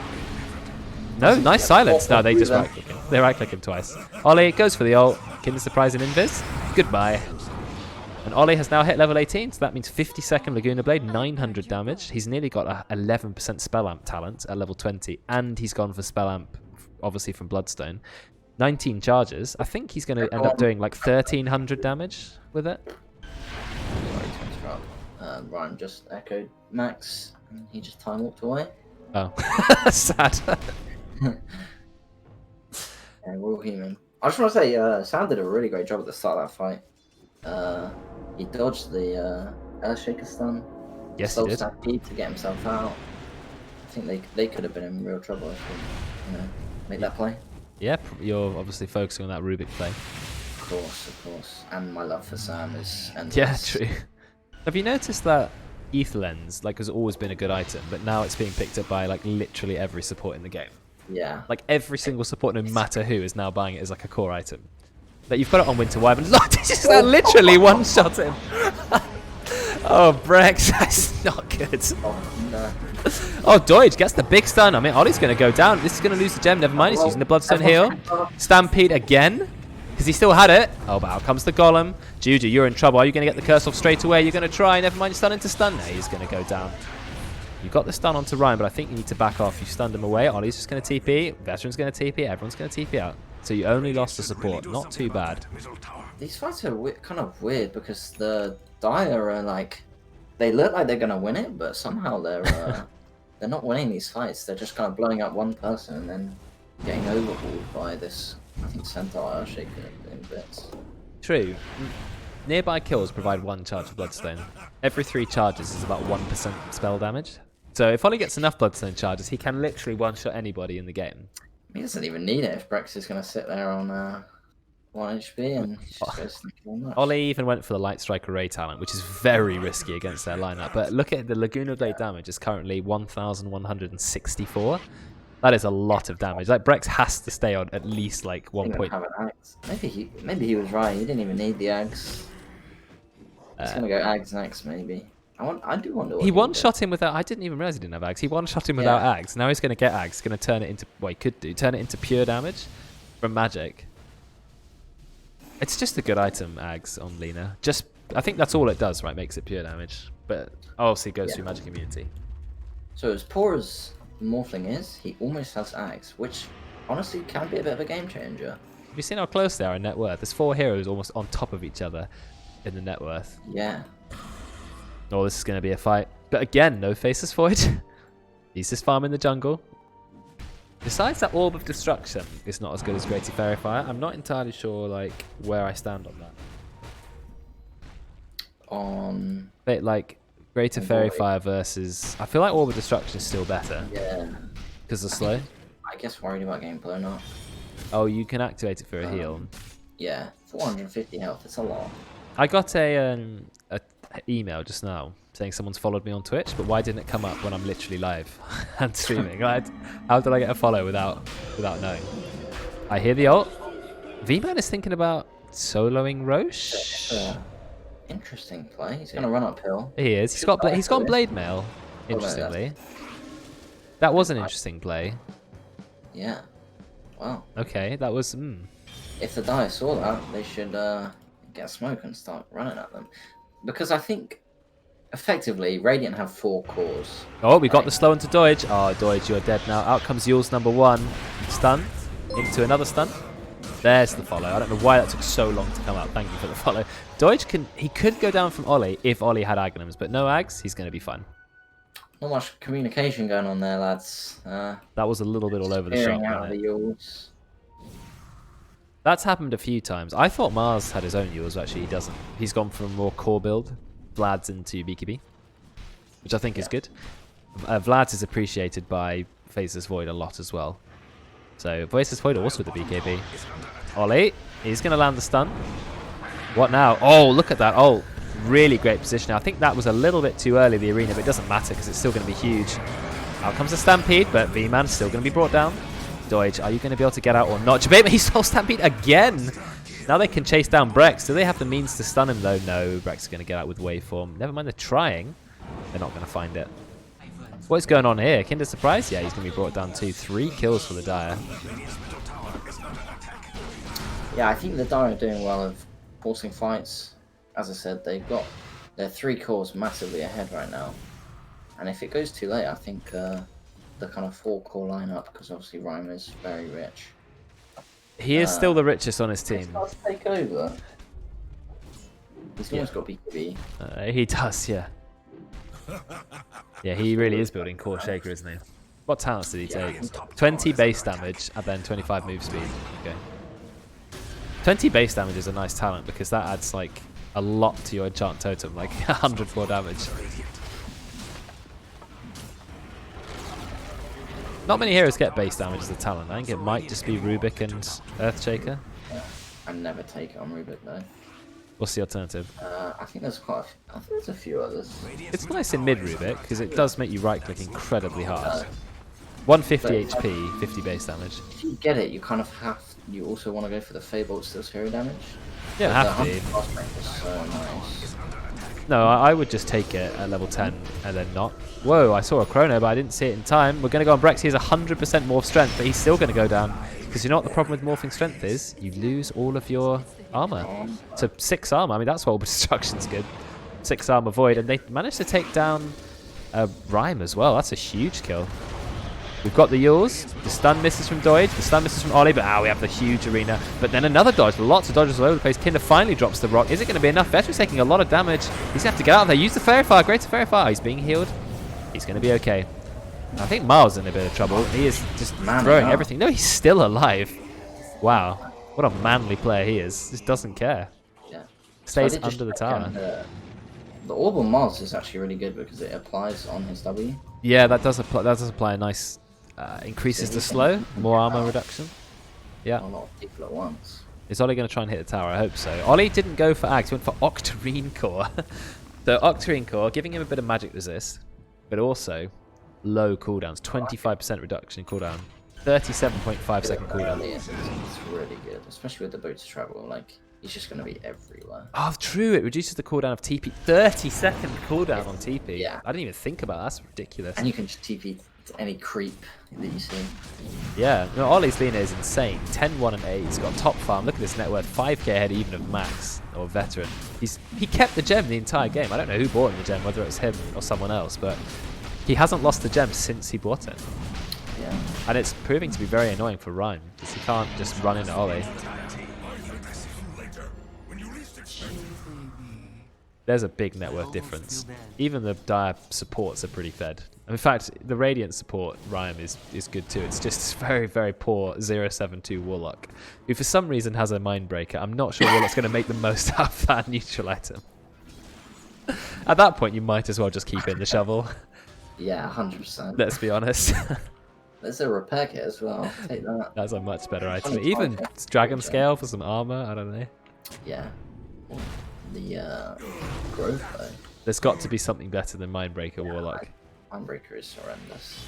No, nice silence. No, they just right-click him. They right-click him twice. Ollie goes for the ult. Kinder Surprise and Invis. Goodbye. And Ollie has now hit level 18, so that means 50-second Laguna Blade, 900 damage. He's nearly got a 11% Spell Amp talent at level 20, and he's gone for Spell Amp, obviously from Bloodstone. 19 charges. I think he's going to end up doing like 1,300 damage with it. Ryan just echoed Max, and he just time walked away. Oh, sad. Yeah, we're all human. I just want to say, Sam did a really great job at the start of that fight. He dodged the Earthshaker stun. Yes, he Stole did. Stampede to get himself out. I think they could have been in real trouble if they, made that play. Yeah, you're obviously focusing on that Rubik play. Of course. And my love for Sam is endless. Yeah, true. Have you noticed that Ether Lens has always been a good item, but now it's being picked up by literally every support in the game? Yeah. Every single support, no matter who, is now buying it as a core item. But you've got it on Winter Wyvern. Look, this is literally one-shot him. Oh, Brex, that's not good. Oh, no. Oh, Doige gets the big stun. I mean, Ollie's going to go down. This is going to lose the gem. Never mind, he's using the Bloodstone heal. Stampede again, because he still had it. Oh, but out comes the Golem. Juju, you're in trouble. Are you going to get the curse off straight away? You're going to try. Never mind, you're stunning to stun. No, he's going to go down. You got the stun onto Ryan, but I think you need to back off. You stunned him away. Ollie's just going to TP. Veteran's going to TP. Everyone's going to TP out. So you only lost the support. Not too bad. These fights are kind of weird because the Dire are they look like they're going to win it, but somehow they're not winning these fights. They're just kind of blowing up one person and then getting overhauled by this, I think, Centaur Earthshaker in bits. True. Nearby kills provide 1 charge of Bloodstone. Every 3 charges is about 1% spell damage. So if Ollie gets enough Bloodstone charges, he can literally one-shot anybody in the game. He doesn't even need it if Brex is going to sit there on 1 HP and he's just going to sneak all that. Ollie even went for the Light Strike Array talent, which is very risky against their lineup. But look at the Laguna Blade damage is currently 1,164. That is a lot of damage. Brex has to stay on at least 1 point. Have an axe. Maybe he was right. He didn't even need the axe. He's going to go axe next, maybe. I do wonder what he one-shot him without... I didn't even realize he didn't have Ags. He one-shot him without Ags. Now he's going to get Ags. He's going to turn it into... Well, he could do. Turn it into pure damage from magic. It's just a good item, Ags, on Lina. I think that's all it does, right? Makes it pure damage. But obviously it goes through magic immunity. So as poor as Morphling is, he almost has Ags, which honestly can be a bit of a game changer. Have you seen how close they are in net worth? There's 4 heroes almost on top of each other in the net worth. Yeah. Oh, this is going to be a fight. But again, no Faceless Void. He's just farming the jungle. Besides that Orb of Destruction is not as good as Greater Fairy Fire. I'm not entirely sure where I stand on that. But Greater Fairy Fire versus... I feel like Orb of Destruction is still better. Yeah. Because of slow. I guess worried about getting blown up. Oh, you can activate it for a heal. Yeah, 450 health. It's a lot. I got a email just now saying someone's followed me on Twitch, but why didn't it come up when I'm literally live and streaming? How did I get a follow without knowing? I hear the ult. V-Man is thinking about soloing Roche. Interesting play. He's gonna run uphill. He is. He's got Blade Mail. Interestingly, that was an interesting play. Yeah. Wow. Okay, that was. If the Dire saw that, they should get a smoke and start running at them. Because I think, effectively, Radiant have 4 cores. Oh, we got the slow into Doige. Oh, Doige, you're dead now. Out comes Yule's #1. Stun. Into another stun. There's the follow. I don't know why that took so long to come out. Thank you for the follow. Doige could go down from Ollie if Ollie had Aghanims, but no Ags, he's going to be fine. Not much communication going on there, lads. That was a little bit all over the shop, wasn't it? Yules. That's happened a few times. I thought Mars had his own Yules, but actually he doesn't. He's gone from more core build, Vlad's into BKB, which I think is good. Vlad's is appreciated by Faceless Void a lot as well. So Faceless Void also with the BKB. Ollie, he's going to land the stun. What now? Oh, look at that. Oh, really great position. I think that was a little bit too early, the arena, but it doesn't matter because it's still going to be huge. Out comes the Stampede, but V-Man's still going to be brought down. Doige, are you going to be able to get out or not? Jabema, he stole Stampede again. Now they can chase down Brex. Do they have the means to stun him, though? No, Brex is going to get out with Waveform. Never mind, they're trying. They're not going to find it. What's going on here? Kinder Surprise? Yeah, he's going to be brought down to 3 kills for the Dire. Yeah, I think the Dire are doing well of forcing fights. As I said, they've got their 3 cores massively ahead right now. And if it goes too late, I think the kind of 4 core lineup, because obviously Rhyme is very rich. He is still the richest on his team. He's got to take over. He's almost got BKB. He does, yeah. Yeah, he really is building Core Shaker, isn't he? What talents did he take? 20 base damage and then 25 move speed. Okay. 20 base damage is a nice talent because that adds a lot to your enchant totem, like 100 more damage. Not many heroes get base damage as a talent. I think it might just be Rubik and Earthshaker. Yeah. I never take it on Rubik though. What's the alternative? I think there's I think there's a few others. It's nice in mid Rubik because it does make you right click incredibly hard. 150 HP, 50 base damage. If you get it, you kind of have. You also want to go for the Feybolt Steel's hero damage. You don't have to. Is so nice. No, I would just take it at level 10 and then not. Whoa, I saw a chrono, but I didn't see it in time. We're going to go on Brex. He has 100% morph strength, but he's still going to go down. Because you know what the problem with morphing strength is? You lose all of your armor. So 6 armor. I mean, that's why Orbital Destruction's good. 6 armor void. And they managed to take down Rhyme as well. That's a huge kill. We've got the Yules, the stun misses from Doid, the stun misses from Ollie, but we have the huge arena. But then another dodge, lots of dodges all over the place. Kinder finally drops the rock. Is it going to be enough? Veteran's taking a lot of damage. He's going to have to get out of there. Use the Fairy Fire, Greater Fairy Fire. He's being healed. He's going to be okay. I think Miles is in a bit of trouble. He is just throwing everything. No, he's still alive. Wow. What a manly player he is. Just doesn't care. Yeah. Stays under the tower. The Orb on Mars is actually really good because it applies on his W. Yeah, that does apply a nice... increases the slow, more armor reduction. Yeah. A lot of people at once. Is Ollie going to try and hit the tower? I hope so. Ollie didn't go for Axe, he went for Octarine Core. So Octarine Core, giving him a bit of magic resist, but also low cooldowns. 25% reduction in cooldown. 37.5 second cooldown. It's really good, especially with the boots travel. Like, he's just going to be everywhere. Oh, true. It reduces the cooldown of TP. 30-second cooldown on TP. Yeah. I didn't even think about that. That's ridiculous. And you can just TP to any creep that you see. Yeah. No, Ollie's Lina is insane. 10, 1, and 8. He's got top farm. Look at this net worth. 5k ahead even of Max or Veteran. He kept the gem the entire game. I don't know who bought him the gem, whether it's him or someone else, but he hasn't lost the gem since he bought it. Yeah. And it's proving to be very annoying for Rhyme because he can't just run into Ollie. There's a big net worth difference. Even the Dire supports are pretty fed. In fact, the Radiant support, Rhyme, is good too. It's just very, very poor 072 Warlock, who for some reason has a Mindbreaker. I'm not sure Warlock's going to make the most out of that neutral item. At that point, you might as well just keep in the shovel. Yeah, 100%. Let's be honest. There's a repair kit as well. Take that. That's a much better item. Even Dragon Scale for some armor, I don't know. Yeah. The growth though. There's got to be something better than Mindbreaker Warlock. Mindbreaker is horrendous.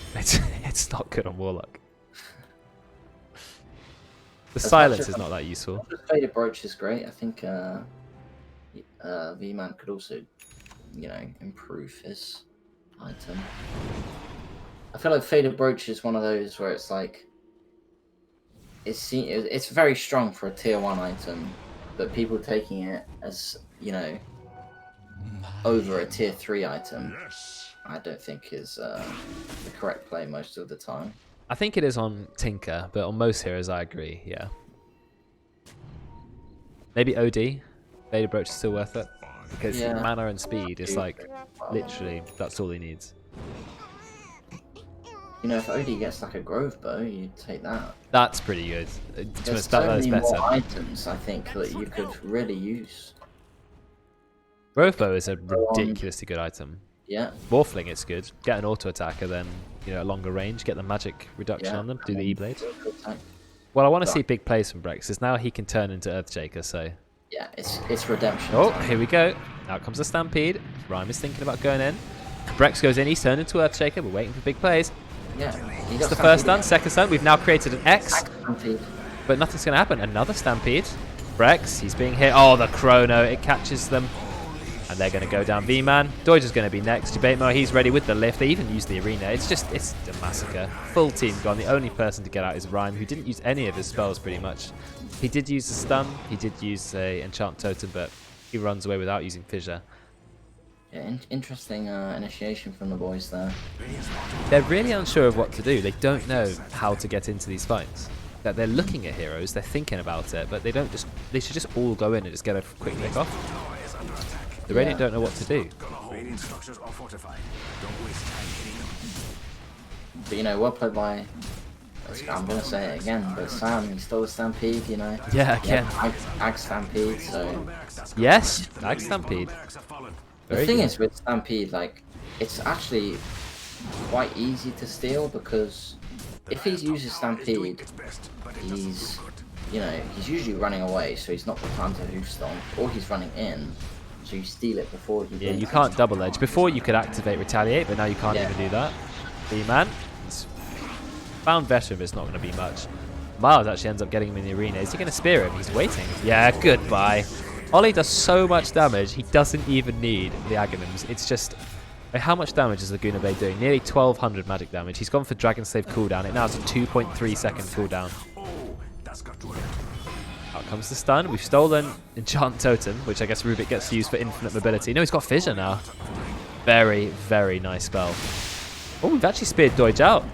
It's not good on Warlock. The silence is not that useful. The Faded Brooch is great. I think V-Man could also, improve his item. I feel like Faded Brooch is one of those where it's like it's very strong for a tier 1 item, but people taking it as over a tier 3 item, I don't think is the correct play most of the time. I think it is on Tinker, but on most heroes I agree, yeah. Maybe OD, Faded Brooch is still worth it, because mana and speed is like, literally, that's all he needs. If OD gets like a Grove Bow, you take that. That's pretty good. There's so many more items, I think, that you could really use. Grove Bow is a ridiculously good item. Yeah. Morphling, it's good. Get an auto attacker, then at longer range, get the magic reduction on them, do the E-Blade. Well, I want to see big plays from Brex, because now he can turn into Earthshaker, so... Yeah, it's redemption. Oh, here we go. Out comes the Stampede. Rhyme is thinking about going in. Brex goes in, he's turned into Earthshaker, we're waiting for big plays. Yeah. It's the first stun, second stun. We've now created an X, but nothing's going to happen. Another Stampede. Brex, he's being hit. Oh, the Chrono, it catches them. And they're going to go down V-Man. Doige is going to be next. Debatemo, he's ready with the lift. They even use the arena. It's a massacre. Full team gone. The only person to get out is Rhyme, who didn't use any of his spells pretty much. He did use the stun. He did use a enchant totem, but he runs away without using fissure. Yeah, interesting initiation from the boys there. They're really unsure of what to do. They don't know how to get into these fights. That they're looking at heroes, they're thinking about it, but they should just all go in and just get a quick pick off. The Radiant don't know what to do. But well played by I'm gonna say it again, but Sam, he stole a Stampede, you know. Yeah, again. Ag Stampede, so... Yes, Ag Stampede. The thing is with Stampede, like, it's actually quite easy to steal because if he uses Stampede, he's, you know, he's usually running away, so he's not got time to hoof stomp, or he's running in, so you steal it before he... Yeah, you can't double edge. Before you could activate Retaliate, but now you can't even do that. B-Man. Found veteran, but it's not going to be much. Miles actually ends up getting him in the arena. Is he going to spear him? He's waiting. Yeah, goodbye. Ollie does so much damage, he doesn't even need the Aghanims. It's just... How much damage is Laguna Blade doing? Nearly 1200 magic damage. He's gone for Dragon Slave cooldown. It now has a 2.3 second cooldown. Out comes the stun. We've stolen Enchant Totem, which I guess Rubik gets to use for infinite mobility. No, he's got Fissure now. Very, very nice spell. Oh, we've actually speared Doge out.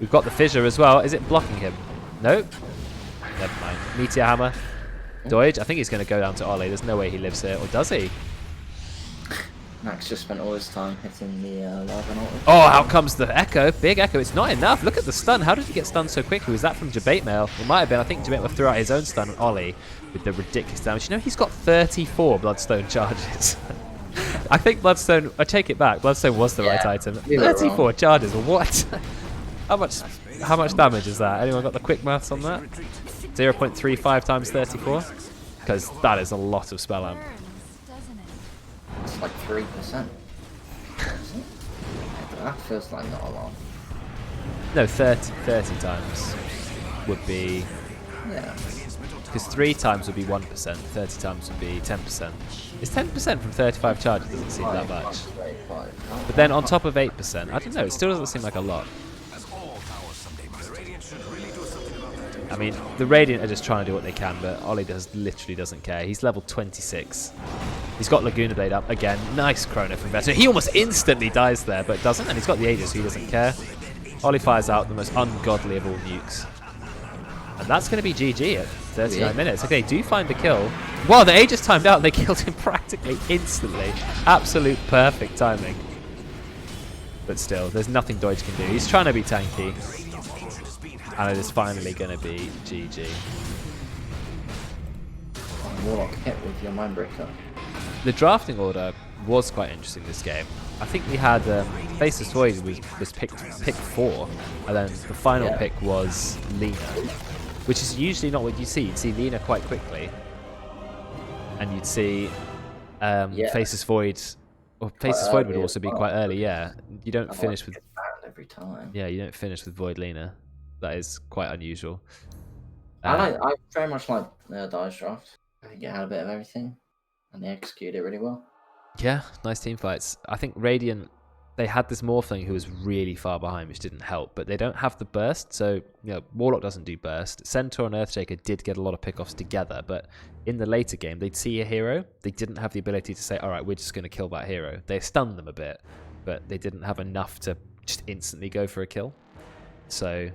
We've got the Fissure as well. Is it blocking him? Nope. Never mind. Meteor Hammer. Doge. I think he's going to go down to Ollie. There's no way he lives here. Or does he? Max just spent all his time hitting the lava knot. Oh, out comes the Echo. Big Echo. It's not enough. Look at the stun. How did he get stunned so quickly? Was that from Jabate Mail? It might have been. I think Jabate Mail threw out his own stun on Ollie with the ridiculous damage. You know, he's got 34 Bloodstone charges. I think Bloodstone... I take it back. Bloodstone was the right item. 34 charges. What? How much damage is that? Anyone got the quick maths on that? 0.35 times 34? Because that is a lot of spell amp. It's like 3%. That feels like not a lot. No, 30 times would be... Yeah. Because 3 times would be 1%, 30 times would be 10%. It's 10% from 35 charges, doesn't seem that much. But then on top of 8%, I don't know, it still doesn't seem like a lot. I mean, the Radiant are just trying to do what they can, but Ollie literally doesn't care. He's level 26. He's got Laguna Blade up again. Nice Chrono from Veteran. He almost instantly dies there, but doesn't. And he's got the Aegis, so he doesn't care. Ollie fires out the most ungodly of all nukes. And that's going to be GG at 39 minutes. Okay, do find the kill. Wow, the Aegis timed out and they killed him practically instantly. Absolute perfect timing. But still, there's nothing Doge can do. He's trying to be tanky. And it is finally going to be GG. Warlock hit with your Mindbreaker. The drafting order was quite interesting this game. I think we had Faceless Void was pick 4, and then the final pick was Lina, which is usually not what you see. You'd see Lina quite quickly, and you'd see Faceless Void, or Faceless Void would also be quite early. Yeah, you don't finish with every time. Yeah, you don't finish with Void Lina. That is quite unusual. I very much like Dice Draft. I think it had a bit of everything, and they executed it really well. Yeah, nice team fights. I think Radiant, they had this Morphling who was really far behind, which didn't help, but they don't have the burst, so you know, Warlock doesn't do burst. Centaur and Earthshaker did get a lot of pickoffs together, but in the later game, they'd see a hero. They didn't have the ability to say, all right, we're just going to kill that hero. They stunned them a bit, but they didn't have enough to just instantly go for a kill. So